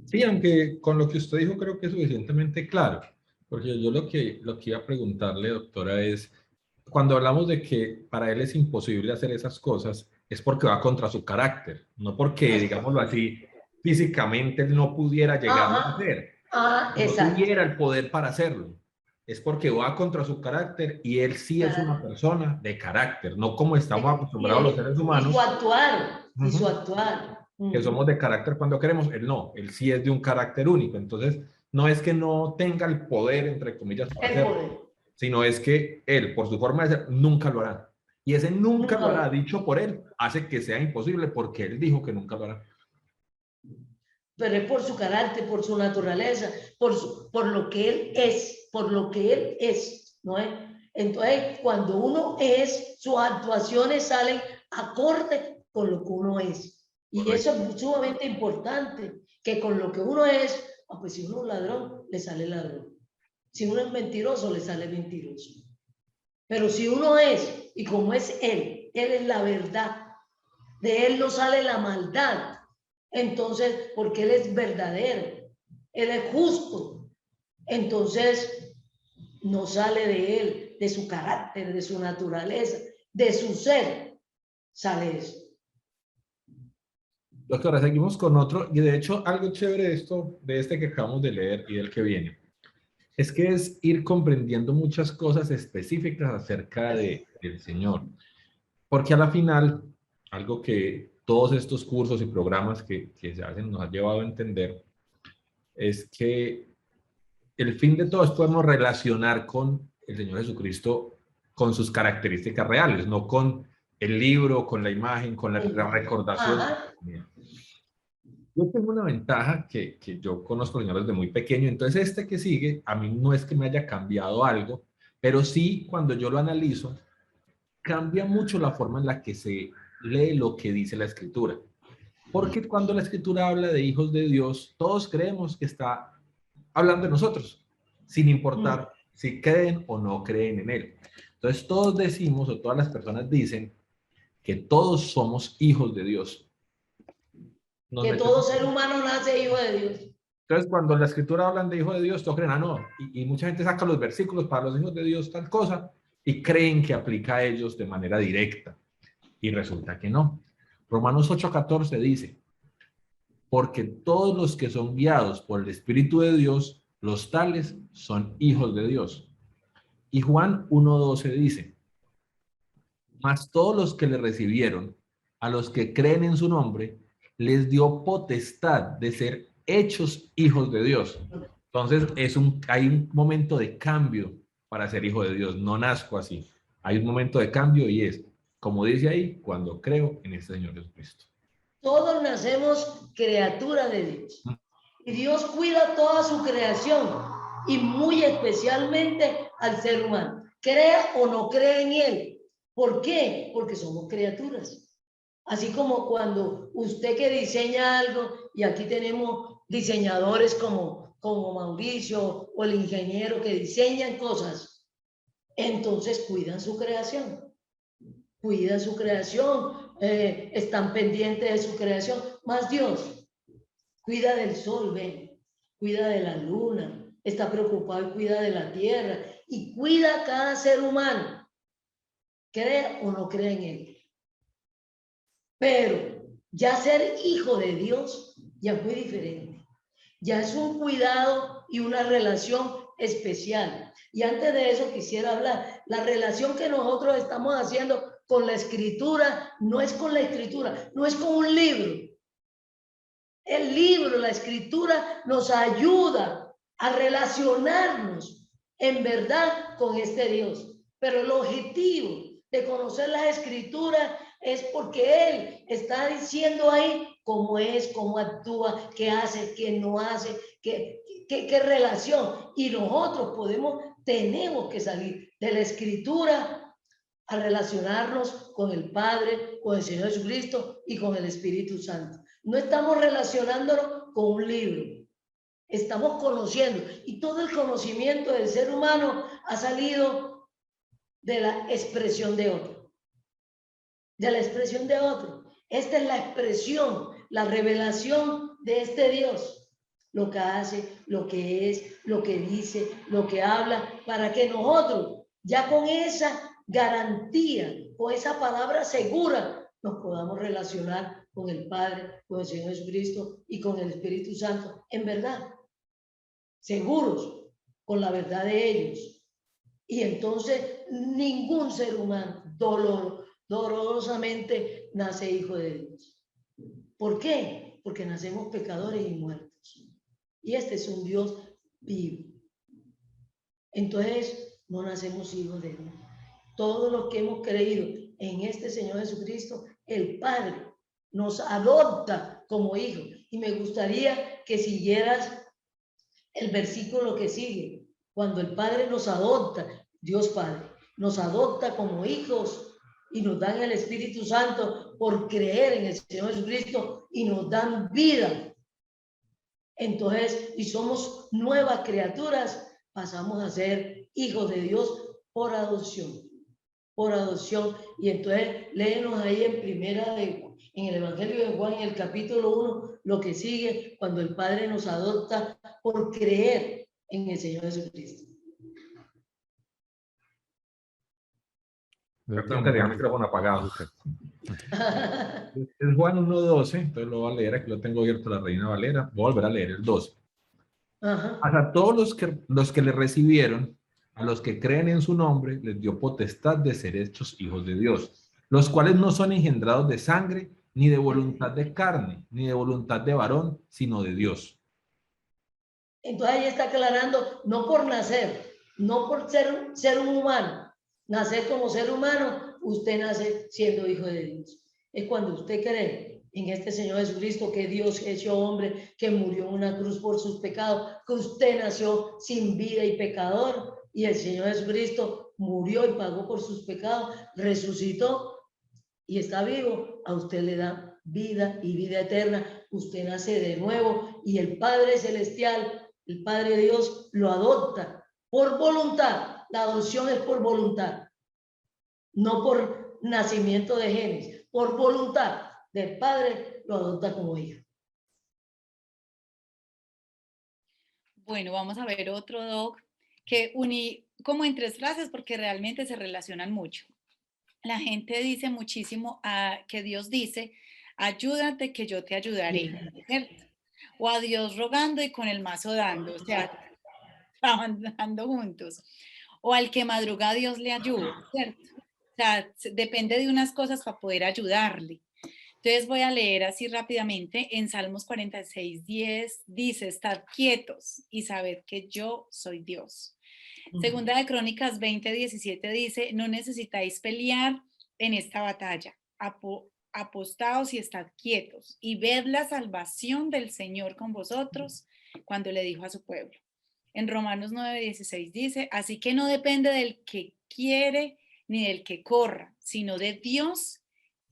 sí, aunque con lo que usted dijo creo que es suficientemente claro, porque yo lo que iba a preguntarle, doctora, es, cuando hablamos de que para él es imposible hacer esas cosas, es porque va contra su carácter, no porque, digámoslo así, físicamente él no pudiera llegarlo a hacer, no Exacto. tuviera el poder para hacerlo. Es porque va contra su carácter y él sí es una persona de carácter, no como estamos acostumbrados los seres Y su humanos. actuar, y su Ujú. actuar. Que somos de carácter cuando queremos, él no, él sí es de un carácter único. Entonces, no es que no tenga el poder, entre comillas, para El hacerlo, poder. sino es que él, por su forma de ser, nunca lo hará. Y ese nunca lo hará, dicho por él, hace que sea imposible porque él dijo que nunca lo hará. Pero es por su carácter, por su naturaleza, por lo que él es, por lo que él es, ¿no es? Entonces, cuando uno es, sus actuaciones salen acorde con lo que uno es. Y Correcto. eso es sumamente importante, que con lo que uno es, pues si uno es ladrón, le sale ladrón. Si uno es mentiroso, le sale mentiroso. Pero si uno es, y como es él es la verdad, de él no sale la maldad. Entonces, porque Él es verdadero, Él es justo. Entonces, no sale de Él, de su carácter, de su naturaleza, de su ser, sale eso. Doctora, seguimos con otro, y de hecho algo chévere de esto, de este que acabamos de leer y del que viene, es que es ir comprendiendo muchas cosas específicas acerca del Señor. Porque a la final, algo que todos estos cursos y programas que se hacen nos ha llevado a entender, es que el fin de todo es podernos relacionar con el Señor Jesucristo con sus características reales, no con el libro, con la imagen, con la recordación. Ajá. Yo tengo una ventaja que yo conozco al Señor desde muy pequeño, entonces este que sigue, a mí no es que me haya cambiado algo, pero sí cuando yo lo analizo, cambia mucho la forma en la que se lee lo que dice la Escritura. Porque cuando la Escritura habla de hijos de Dios, todos creemos que está hablando de nosotros, sin importar si creen o no creen en Él. Entonces todos decimos, o todas las personas dicen, que todos somos hijos de Dios. Que todo ser humano nace hijo de Dios. Entonces, cuando la Escritura hablan de hijo de Dios, todos creen, no. Y mucha gente saca los versículos para los hijos de Dios, tal cosa, y creen que aplica a ellos de manera directa. Y resulta que no. Romanos 8:14 dice, porque todos los que son guiados por el Espíritu de Dios, los tales son hijos de Dios. Y Juan 1:12 dice, mas todos los que le recibieron, a los que creen en su nombre, les dio potestad de ser hechos hijos de Dios. Entonces hay un momento de cambio para ser hijo de Dios. No nazco así. Hay un momento de cambio y es, como dice ahí, cuando creo en este Señor Jesucristo. Todos nacemos criatura de Dios. Y Dios cuida toda su creación y muy especialmente al ser humano. Crea o no cree en Él. ¿Por qué? Porque somos criaturas. Así como cuando usted que diseña algo, y aquí tenemos diseñadores como Mauricio o el ingeniero que diseñan cosas, entonces cuidan su creación. Cuidan su creación, están pendientes de su creación. Más Dios cuida del sol, ven, cuida de la luna, está preocupado y cuida de la tierra y cuida a cada ser humano, cree o no cree en Él. Pero ya ser hijo de Dios ya es muy diferente. Ya es un cuidado y una relación especial. Y antes de eso quisiera hablar, la relación que nosotros estamos haciendo con la Escritura no es con la Escritura, no es con un libro. El libro, la Escritura nos ayuda a relacionarnos en verdad con este Dios. Pero el objetivo de conocer las Escrituras es porque Él está diciendo ahí cómo es, cómo actúa, qué hace, qué no hace, qué relación. Y nosotros tenemos que salir de la Escritura a relacionarnos con el Padre, con el Señor Jesucristo y con el Espíritu Santo. No estamos relacionándonos con un libro, estamos conociendo. Y todo el conocimiento del ser humano ha salido de la expresión de otro. De la expresión de otro. Esta es la expresión, la revelación de este Dios. Lo que hace, lo que es, lo que dice, lo que habla, para que nosotros, ya con esa garantía, con esa palabra segura, nos podamos relacionar con el Padre, con el Señor Jesucristo y con el Espíritu Santo, en verdad, seguros con la verdad de ellos. Y entonces ningún ser humano dolorosamente nace hijo de Dios. ¿Por qué? Porque nacemos pecadores y muertos. Y este es un Dios vivo. Entonces no nacemos hijos de Dios. Todos los que hemos creído en este Señor Jesucristo, el Padre nos adopta como hijos. Y me gustaría que siguieras el versículo que sigue. Cuando el Padre nos adopta, Dios Padre, nos adopta como hijos y nos dan el Espíritu Santo por creer en el Señor Jesucristo y nos dan vida. Entonces, y somos nuevas criaturas, pasamos a ser hijos de Dios por adopción. por adopción. Y entonces léenos ahí en el Evangelio de Juan, en el capítulo 1, lo que sigue cuando el Padre nos adopta por creer en el Señor Jesucristo. Perdón, tenía el micrófono apagado. Es Juan 1:12, entonces lo voy a leer, aquí lo tengo abierto la Reina Valera, voy a volver a leer el 12. Ajá. A todos los que le recibieron, a los que creen en su nombre, les dio potestad de ser hechos hijos de Dios, los cuales no son engendrados de sangre, ni de voluntad de carne, ni de voluntad de varón, sino de Dios. Entonces ahí está aclarando, no por nacer, no por ser un humano, nacer como ser humano, usted nace siendo hijo de Dios. Es cuando usted cree en este Señor Jesucristo, que Dios hecho hombre, que murió en una cruz por sus pecados, que usted nació sin vida y pecador, y el Señor Jesucristo murió y pagó por sus pecados, resucitó y está vivo, a usted le da vida y vida eterna, usted nace de nuevo y el Padre Celestial, el Padre Dios, lo adopta por voluntad. La adopción es por voluntad, no por nacimiento de genes, por voluntad del Padre lo adopta como hijo. Bueno, vamos a ver otro, Doc, que uní como en 3 frases porque realmente se relacionan mucho. La gente dice muchísimo que Dios dice, ayúdate que yo te ayudaré, ¿cierto? O a Dios rogando y con el mazo dando, o sea, trabajando juntos. O al que madruga Dios le ayuda, ¿cierto? O sea, depende de unas cosas para poder ayudarle. Entonces voy a leer así rápidamente. En Salmos 46:10 dice, estad quietos y sabed que yo soy Dios. Segunda de Crónicas 20:17 dice, no necesitáis pelear en esta batalla. Apostaos y estad quietos y ved la salvación del Señor con vosotros, cuando le dijo a su pueblo. En Romanos 9:16 dice, así que no depende del que quiere ni del que corra, sino de Dios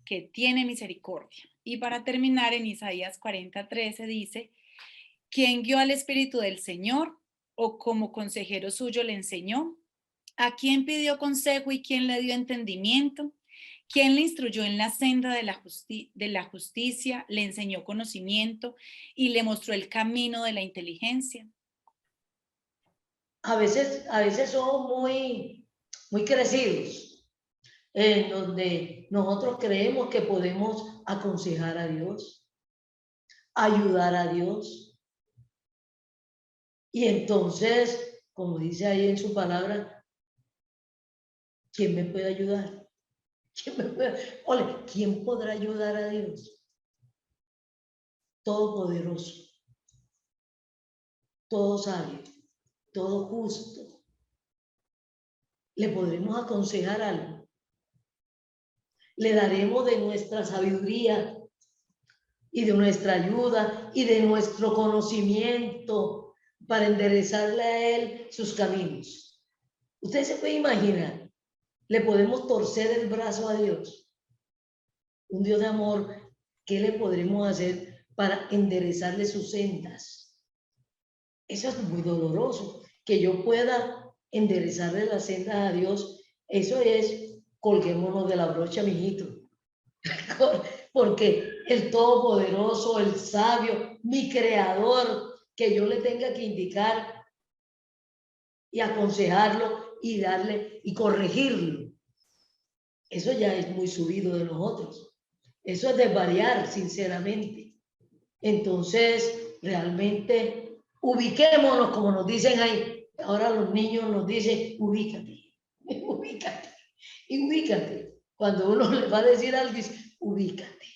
que tiene misericordia. Y para terminar, en Isaías 40:13 dice, ¿quién guió al Espíritu del Señor o como consejero suyo le enseñó? ¿A quién pidió consejo y quién le dio entendimiento? ¿Quién le instruyó en la senda de la justicia, le enseñó conocimiento y le mostró el camino de la inteligencia? A veces somos muy crecidos, en donde nosotros creemos que podemos aconsejar a Dios, ayudar a Dios. Y entonces, como dice ahí en su palabra, ¿quién me puede ayudar? ¿Quién podrá ayudar a Dios? Todopoderoso, todo sabio, todo justo. ¿Le podremos aconsejar algo? Le daremos de nuestra sabiduría y de nuestra ayuda y de nuestro conocimiento para enderezarle a él sus caminos. Usted se puede imaginar, le podemos torcer el brazo a Dios, un Dios de amor. ¿Qué le podremos hacer para enderezarle sus sendas? Eso es muy doloroso, que yo pueda enderezarle las sendas a Dios. Eso es, colguémonos de la brocha, mijito. Porque el Todopoderoso, el Sabio, mi Creador, que yo le tenga que indicar y aconsejarlo y darle y corregirlo, eso ya es muy subido de nosotros. Eso es desvariar, sinceramente. Entonces, realmente, ubiquémonos, como nos dicen ahí. Ahora los niños nos dicen, ubícate, ubícate, y ubícate. Cuando uno le va a decir algo, dice, ubícate,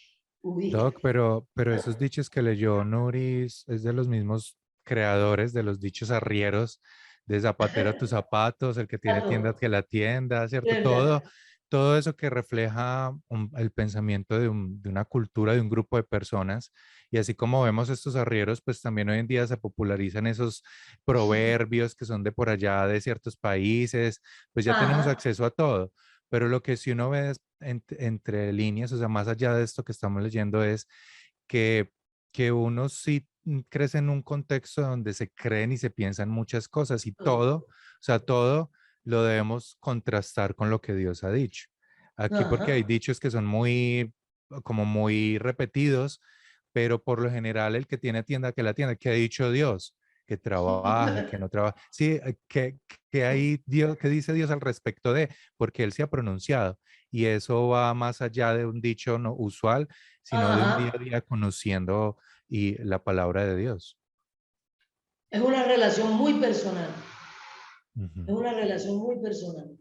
ubícate. Doc, pero esos dichos que leyó Nuris es de los mismos creadores de los dichos arrieros, de zapatero a tus zapatos, el que tiene tienda que la tienda, ¿cierto? Todo eso que refleja el pensamiento de una cultura, de un grupo de personas. Y así como vemos estos arrieros, pues también hoy en día se popularizan esos proverbios que son de por allá, de ciertos países, pues ya tenemos acceso a todo. Pero lo que si uno ve entre líneas, o sea, más allá de esto que estamos leyendo, es que, que uno sí crece en un contexto donde se creen y se piensan muchas cosas y todo, o sea, todo lo debemos contrastar con lo que Dios ha dicho. Aquí porque hay Ajá. dichos que son como muy repetidos, pero por lo general el que tiene tienda, que la tienda, ¿qué ha dicho Dios? Que trabaje, que no trabaje. Sí, que hay Dios, ¿qué dice Dios al respecto de? Porque Él se ha pronunciado y eso va más allá de un dicho no usual, sino de un día a Ajá. día conociendo y la palabra de Dios. Es una relación muy personal. Ujú. Es una relación muy personal.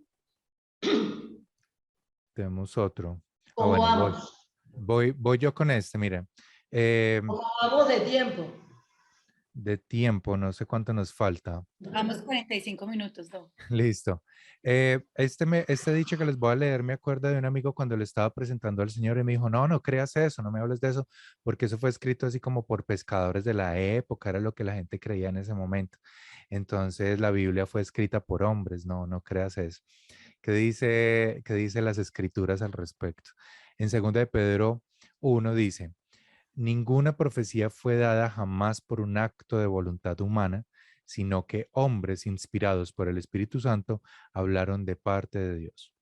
Tenemos otro. Ah, ¿Cómo bueno, voy. vamos? Voy yo con este, mire. Eh, ¿Cómo vamos de tiempo? de tiempo, no sé cuánto nos falta. Vamos 45 minutos, Do. Listo. Este dicho que les voy a leer me acuerdo de un amigo cuando le estaba presentando al Señor y me dijo, no, no creas eso, no me hables de eso, porque eso fue escrito así como por pescadores de la época, era lo que la gente creía en ese momento. Entonces la Biblia fue escrita por hombres, no, no creas eso. Qué dice las escrituras al respecto? En 2 de Pedro 1 dice, ninguna profecía fue dada jamás por un acto de voluntad humana, sino que hombres inspirados por el Espíritu Santo hablaron de parte de Dios.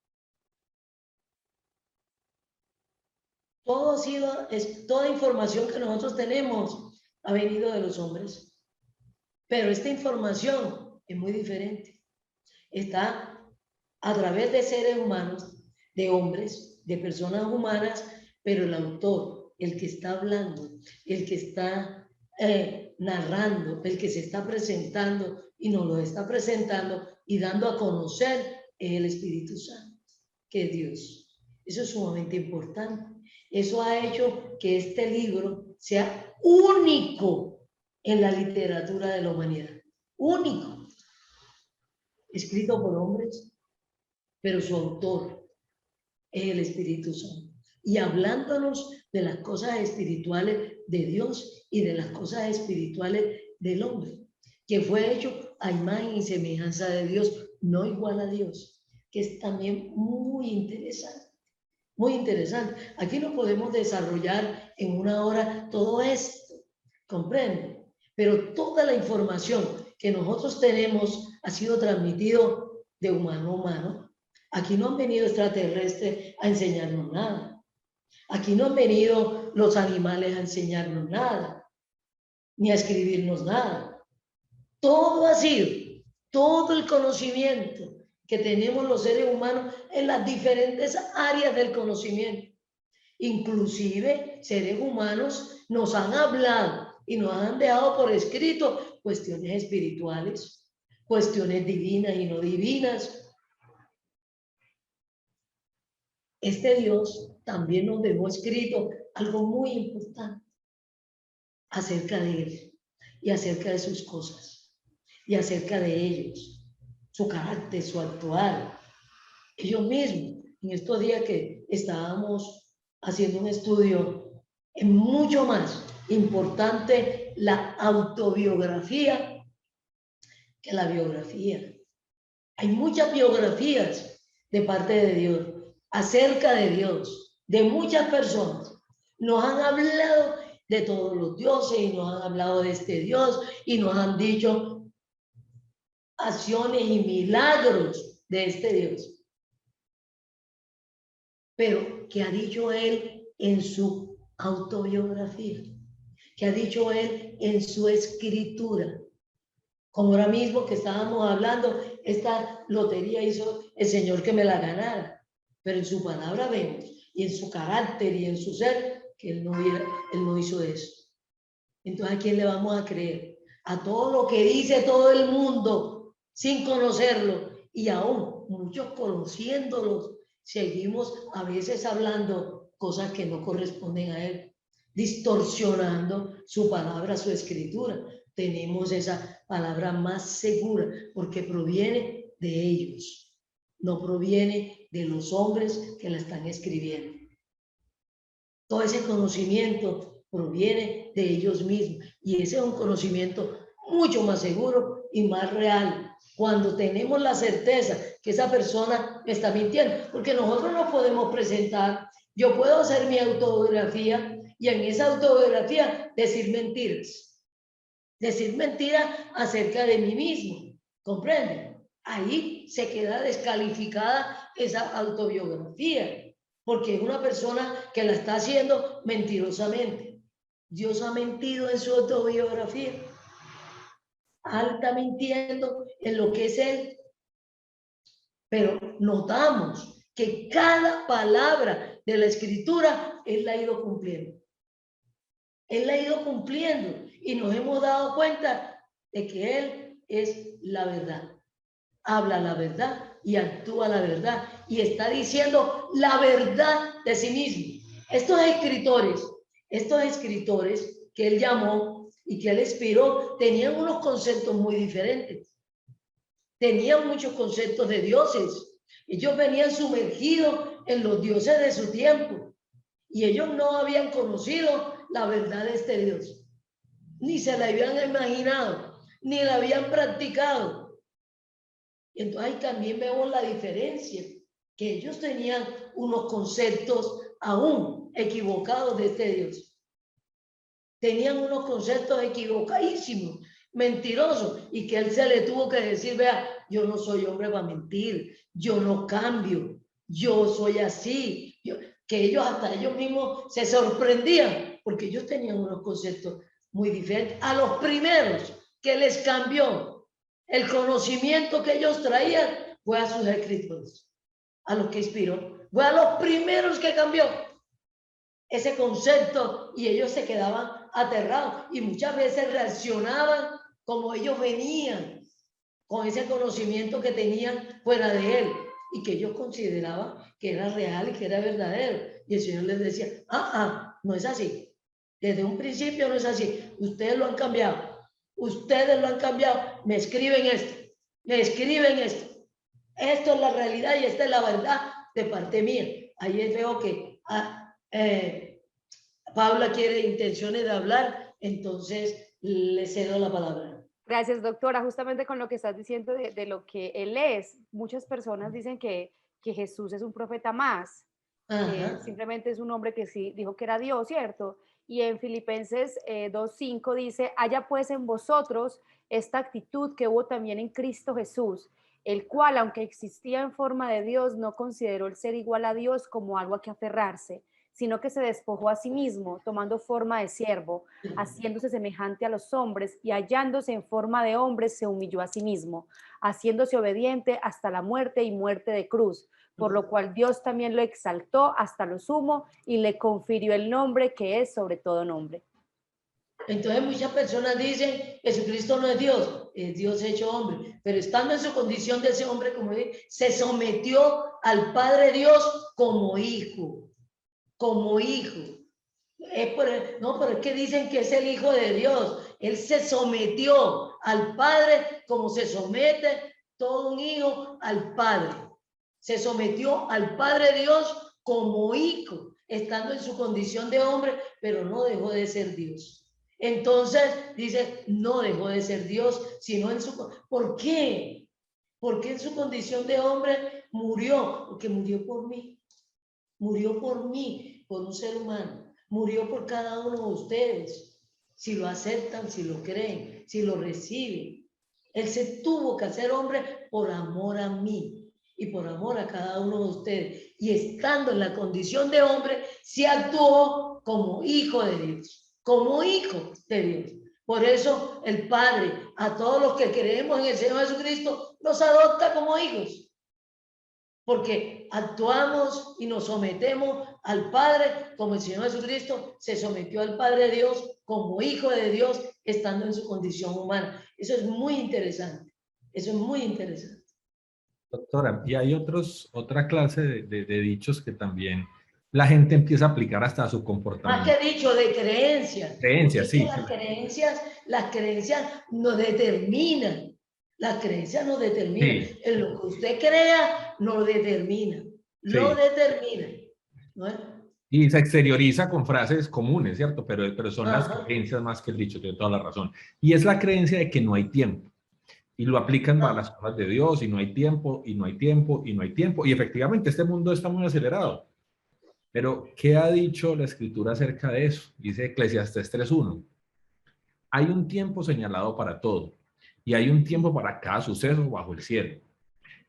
Todo ha sido, toda información que nosotros tenemos ha venido de los hombres. Pero esta información es muy diferente. Está a través de seres humanos, de hombres, de personas humanas, pero el autor, el que está hablando, el que está narrando, el que se está presentando y nos lo está presentando y dando a conocer es el Espíritu Santo, que es Dios. Eso es sumamente importante. Eso ha hecho que este libro sea único en la literatura de la humanidad. Único. Escrito por hombres, pero su autor es el Espíritu Santo. Y hablándonos de las cosas espirituales de Dios y de las cosas espirituales del hombre, que fue hecho a imagen y semejanza de Dios, no igual a Dios, que es también muy interesante. Muy interesante. Aquí no podemos desarrollar en una hora todo esto, ¿comprende? Pero toda la información que nosotros tenemos ha sido transmitido de humano a humano. Aquí no han venido extraterrestres a enseñarnos nada. Aquí no han venido los animales a enseñarnos nada, ni a escribirnos nada. Todo ha sido, todo el conocimiento que tenemos los seres humanos en las diferentes áreas del conocimiento. Inclusive seres humanos nos han hablado y nos han dejado por escrito cuestiones espirituales, cuestiones divinas y no divinas. Este Dios también nos dejó escrito algo muy importante acerca de Él y acerca de sus cosas y acerca de ellos, su carácter, su actuar. Ellos mismos, en estos días que estábamos haciendo un estudio, es mucho más importante la autobiografía que la biografía. Hay muchas biografías de parte de Dios, acerca de Dios, de muchas personas. Nos han hablado de todos los dioses y nos han hablado de este Dios y nos han dicho acciones y milagros de este Dios. Pero, ¿qué ha dicho él en su autobiografía? ¿Qué ha dicho él en su escritura? Como ahora mismo que estábamos hablando, esta lotería hizo el Señor que me la ganara. Pero en su palabra vemos, y en su carácter y en su ser, que él no hizo eso. Entonces, ¿a quién le vamos a creer? A todo lo que dice todo el mundo, sin conocerlo, y aún muchos conociéndolos, seguimos a veces hablando cosas que no corresponden a él, distorsionando su palabra, su escritura. Tenemos esa palabra más segura porque proviene de ellos, no proviene de los hombres que la están escribiendo. Todo ese conocimiento proviene de ellos mismos y ese es un conocimiento mucho más seguro y más real cuando tenemos la certeza que esa persona me está mintiendo, porque nosotros no podemos presentar, yo puedo hacer mi autobiografía y en esa autobiografía decir mentiras acerca de mí mismo, ¿comprenden? ahí se queda descalificada esa autobiografía, porque es una persona que la está haciendo mentirosamente. Dios ha mentido en su autobiografía. Está mintiendo en lo que es Él. Pero notamos que cada palabra de la Escritura, Él la ha ido cumpliendo. Él la ha ido cumpliendo y nos hemos dado cuenta de que Él es la verdad. Habla la verdad y actúa la verdad y está diciendo la verdad de sí mismo. Estos escritores que Él llamó y que Él inspiró, tenían unos conceptos muy diferentes. Tenían muchos conceptos de dioses. Ellos venían sumergidos en los dioses de su tiempo y ellos no habían conocido la verdad de este Dios, ni se la habían imaginado, ni la habían practicado. Y entonces ahí también vemos la diferencia, que ellos tenían unos conceptos aún equivocados de este Dios. Tenían unos conceptos equivocadísimos, mentirosos, y que Él se le tuvo que decir, vea, yo no soy hombre para mentir, yo no cambio, yo soy así. Que ellos, hasta ellos mismos se sorprendían, porque ellos tenían unos conceptos muy diferentes. A los primeros que les cambió el conocimiento que ellos traían fue a sus escritores, a los que inspiró, fue a los primeros que cambió ese concepto, y ellos se quedaban aterrados y muchas veces reaccionaban como ellos venían con ese conocimiento que tenían fuera de Él y que ellos consideraban que era real y que era verdadero, y el Señor les decía, no es así, desde un principio no es así, ustedes lo han cambiado, me escriben esto, esto es la realidad y esta es la verdad de parte mía. Ahí veo que Paula quiere intenciones de hablar, entonces le cedo la palabra. Gracias, doctora. Justamente con lo que estás diciendo de lo que Él es, muchas personas dicen que Jesús es un profeta más, que simplemente es un hombre que sí dijo que era Dios, ¿cierto? Y en Filipenses 2:5 dice, haya pues en vosotros esta actitud que hubo también en Cristo Jesús, el cual, aunque existía en forma de Dios, no consideró el ser igual a Dios como algo a que aferrarse, sino que se despojó a sí mismo, tomando forma de siervo, haciéndose semejante a los hombres, y hallándose en forma de hombre, se humilló a sí mismo, haciéndose obediente hasta la muerte y muerte de cruz, por lo cual Dios también lo exaltó hasta lo sumo y le confirió el nombre que es sobre todo nombre. Entonces muchas personas dicen, Jesucristo no es Dios hecho hombre, pero estando en su condición de ese hombre, como dije, se sometió al Padre Dios como hijo. Pero es que dicen que es el Hijo de Dios. Él se sometió al Padre como se somete todo un hijo al Padre. Se sometió al Padre Dios como hijo, estando en su condición de hombre, pero no dejó de ser Dios. Entonces dice, no dejó de ser Dios, sino en su... ¿Por qué? Porque en su condición de hombre murió, porque murió por mí. Murió por mí, por un ser humano. Murió por cada uno de ustedes. Si lo aceptan, si lo creen, si lo reciben. Él se tuvo que hacer hombre por amor a mí y por amor a cada uno de ustedes. Y estando en la condición de hombre, se actuó como hijo de Dios. Como hijo de Dios. Por eso el Padre, a todos los que creemos en el Señor Jesucristo, nos adopta como hijos. Porque actuamos y nos sometemos al Padre como el Señor Jesucristo se sometió al Padre Dios como hijo de Dios estando en su condición humana. Eso es muy interesante. Eso es muy interesante. Doctora, y hay otra clase de dichos que también la gente empieza a aplicar hasta su comportamiento. Más que dicho, de creencias. Creencias, sí. Las creencias nos determinan. Las creencias nos determinan. Sí. En lo que usted crea, nos determina. Lo determina. ¿No es? Y se exterioriza con frases comunes, ¿cierto? Pero son las creencias más que el dicho, tiene toda la razón. Y es la creencia de que no hay tiempo. Y lo aplican a las cosas de Dios, y no hay tiempo, y no hay tiempo, y no hay tiempo. Y efectivamente, este mundo está muy acelerado. Pero, ¿qué ha dicho la Escritura acerca de eso? Dice Eclesiastés 3:1. Hay un tiempo señalado para todo, y hay un tiempo para cada suceso bajo el cielo.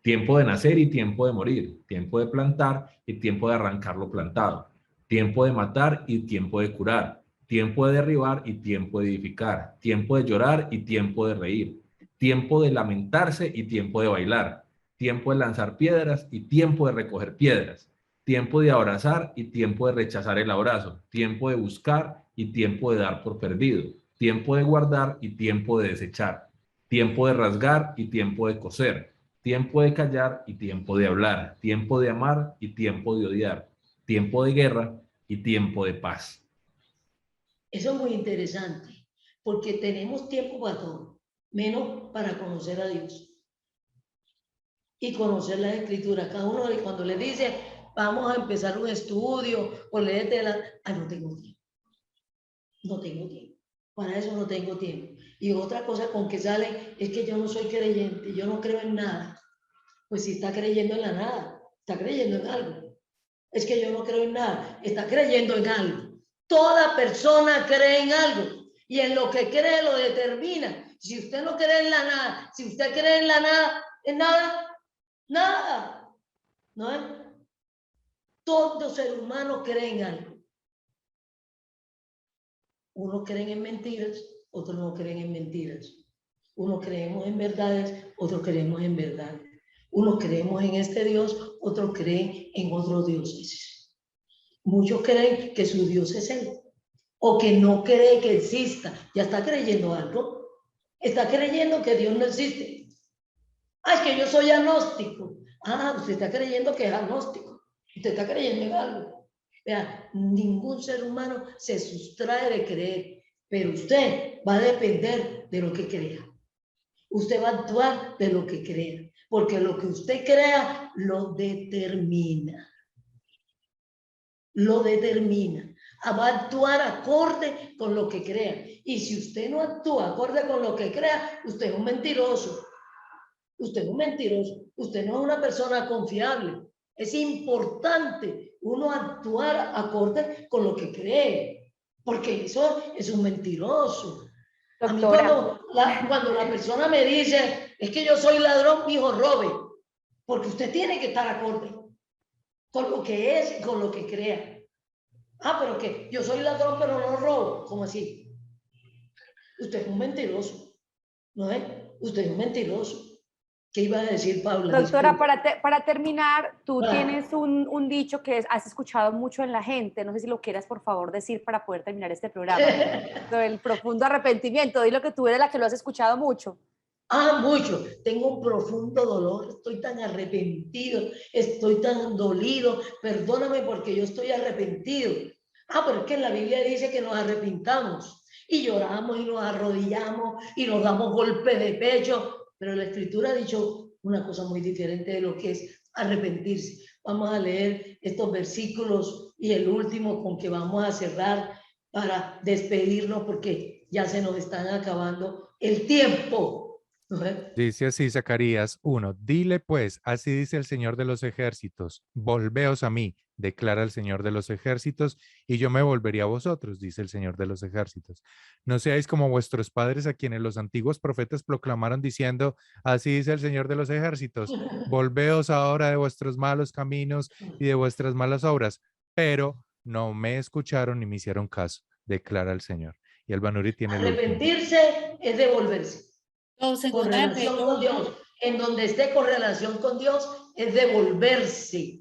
Tiempo de nacer y tiempo de morir. Tiempo de plantar y tiempo de arrancar lo plantado. Tiempo de matar y tiempo de curar. Tiempo de derribar y tiempo de edificar. Tiempo de llorar y tiempo de reír. Tiempo de lamentarse y tiempo de bailar. Tiempo de lanzar piedras y tiempo de recoger piedras. Tiempo de abrazar y tiempo de rechazar el abrazo. Tiempo de buscar y tiempo de dar por perdido. Tiempo de guardar y tiempo de desechar. Tiempo de rasgar y tiempo de coser. Tiempo de callar y tiempo de hablar. Tiempo de amar y tiempo de odiar. Tiempo de guerra y tiempo de paz. Eso es muy interesante, porque tenemos tiempo para todo, menos para conocer a Dios y conocer las escrituras. Cada uno cuando le dice, vamos a empezar un estudio o léete no tengo tiempo. No tengo tiempo. Para eso no tengo tiempo. Y otra cosa con que sale es que yo no soy creyente, yo no creo en nada. Pues si está creyendo en la nada, está creyendo en algo. Es que yo no creo en nada, está creyendo en algo. Toda persona cree en algo y en lo que cree lo determina. Si usted no cree en la nada, si usted cree en la nada, en nada, nada. ¿No es? Todo ser humano cree en algo. Unos creen en mentiras, otros no creen en mentiras. Unos creemos en verdades, otros creemos en verdades. Unos creemos en este Dios, otros creen en otros dioses. Muchos creen que su Dios es Él, o que no cree que exista. Ya está creyendo algo. Está creyendo que Dios no existe. Es que yo soy agnóstico. Usted está creyendo que es agnóstico. Usted está creyendo en algo. Vea, ningún ser humano se sustrae de creer, pero usted va a depender de lo que crea. Usted va a actuar de lo que crea, porque lo que usted crea lo determina. Lo determina. Va a actuar acorde con lo que crea. Y si usted no actúa acorde con lo que crea, usted es un mentiroso. Usted es un mentiroso. Usted no es una persona confiable. Es importante uno actuar acorde con lo que cree, porque eso es un mentiroso. A mí cuando la persona me dice, es que yo soy ladrón, hijo, robe, porque usted tiene que estar acorde con lo que es y con lo que crea. Pero que yo soy ladrón pero no robo. ¿Cómo así? Usted es un mentiroso, ¿no es? Usted es un mentiroso. ¿Qué iba a decir, Paula? Doctora, para terminar, tú tienes un dicho que has escuchado mucho en la gente, no sé si lo quieras por favor decir para poder terminar este programa, el profundo arrepentimiento, di lo que tú eres la que lo has escuchado mucho. Mucho. Tengo un profundo dolor, estoy tan arrepentido, estoy tan dolido, perdóname porque yo estoy arrepentido. Pero es que en la Biblia dice que nos arrepintamos y lloramos y nos arrodillamos y nos damos golpe de pecho, pero la Escritura ha dicho una cosa muy diferente de lo que es arrepentirse. Vamos a leer estos versículos y el último con que vamos a cerrar para despedirnos porque ya se nos están acabando el tiempo. Dice así Zacarías 1, dile pues, así dice el Señor de los ejércitos, volveos a mí, declara el Señor de los ejércitos, y yo me volveré a vosotros, dice el Señor de los ejércitos. No seáis como vuestros padres a quienes los antiguos profetas proclamaron diciendo, así dice el Señor de los ejércitos, volveos ahora de vuestros malos caminos y de vuestras malas obras, pero no me escucharon ni me hicieron caso, declara el Señor. Y el Banuri tiene el último. Arrepentirse es devolverse. Con relación con Dios, en donde esté con relación con Dios, es devolverse.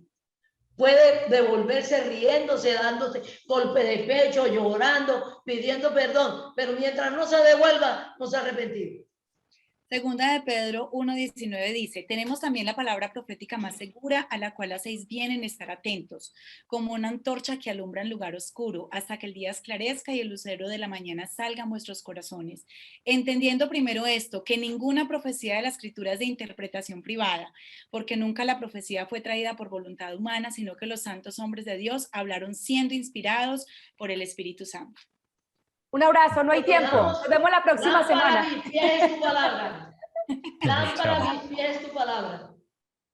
Puede devolverse riéndose, dándose golpe de pecho, llorando, pidiendo perdón, pero mientras no se devuelva, no se arrepentir. Segunda de Pedro 1:19 dice, tenemos también la palabra profética más segura a la cual hacéis bien en estar atentos, como una antorcha que alumbra en lugar oscuro, hasta que el día esclarezca y el lucero de la mañana salga en vuestros corazones. Entendiendo primero esto, que ninguna profecía de la Escritura es de interpretación privada, porque nunca la profecía fue traída por voluntad humana, sino que los santos hombres de Dios hablaron siendo inspirados por el Espíritu Santo. Un abrazo, no hay tiempo. Nos vemos la próxima semana. Lámpara a mis pies tu palabra. Lámpara a mis pies tu palabra.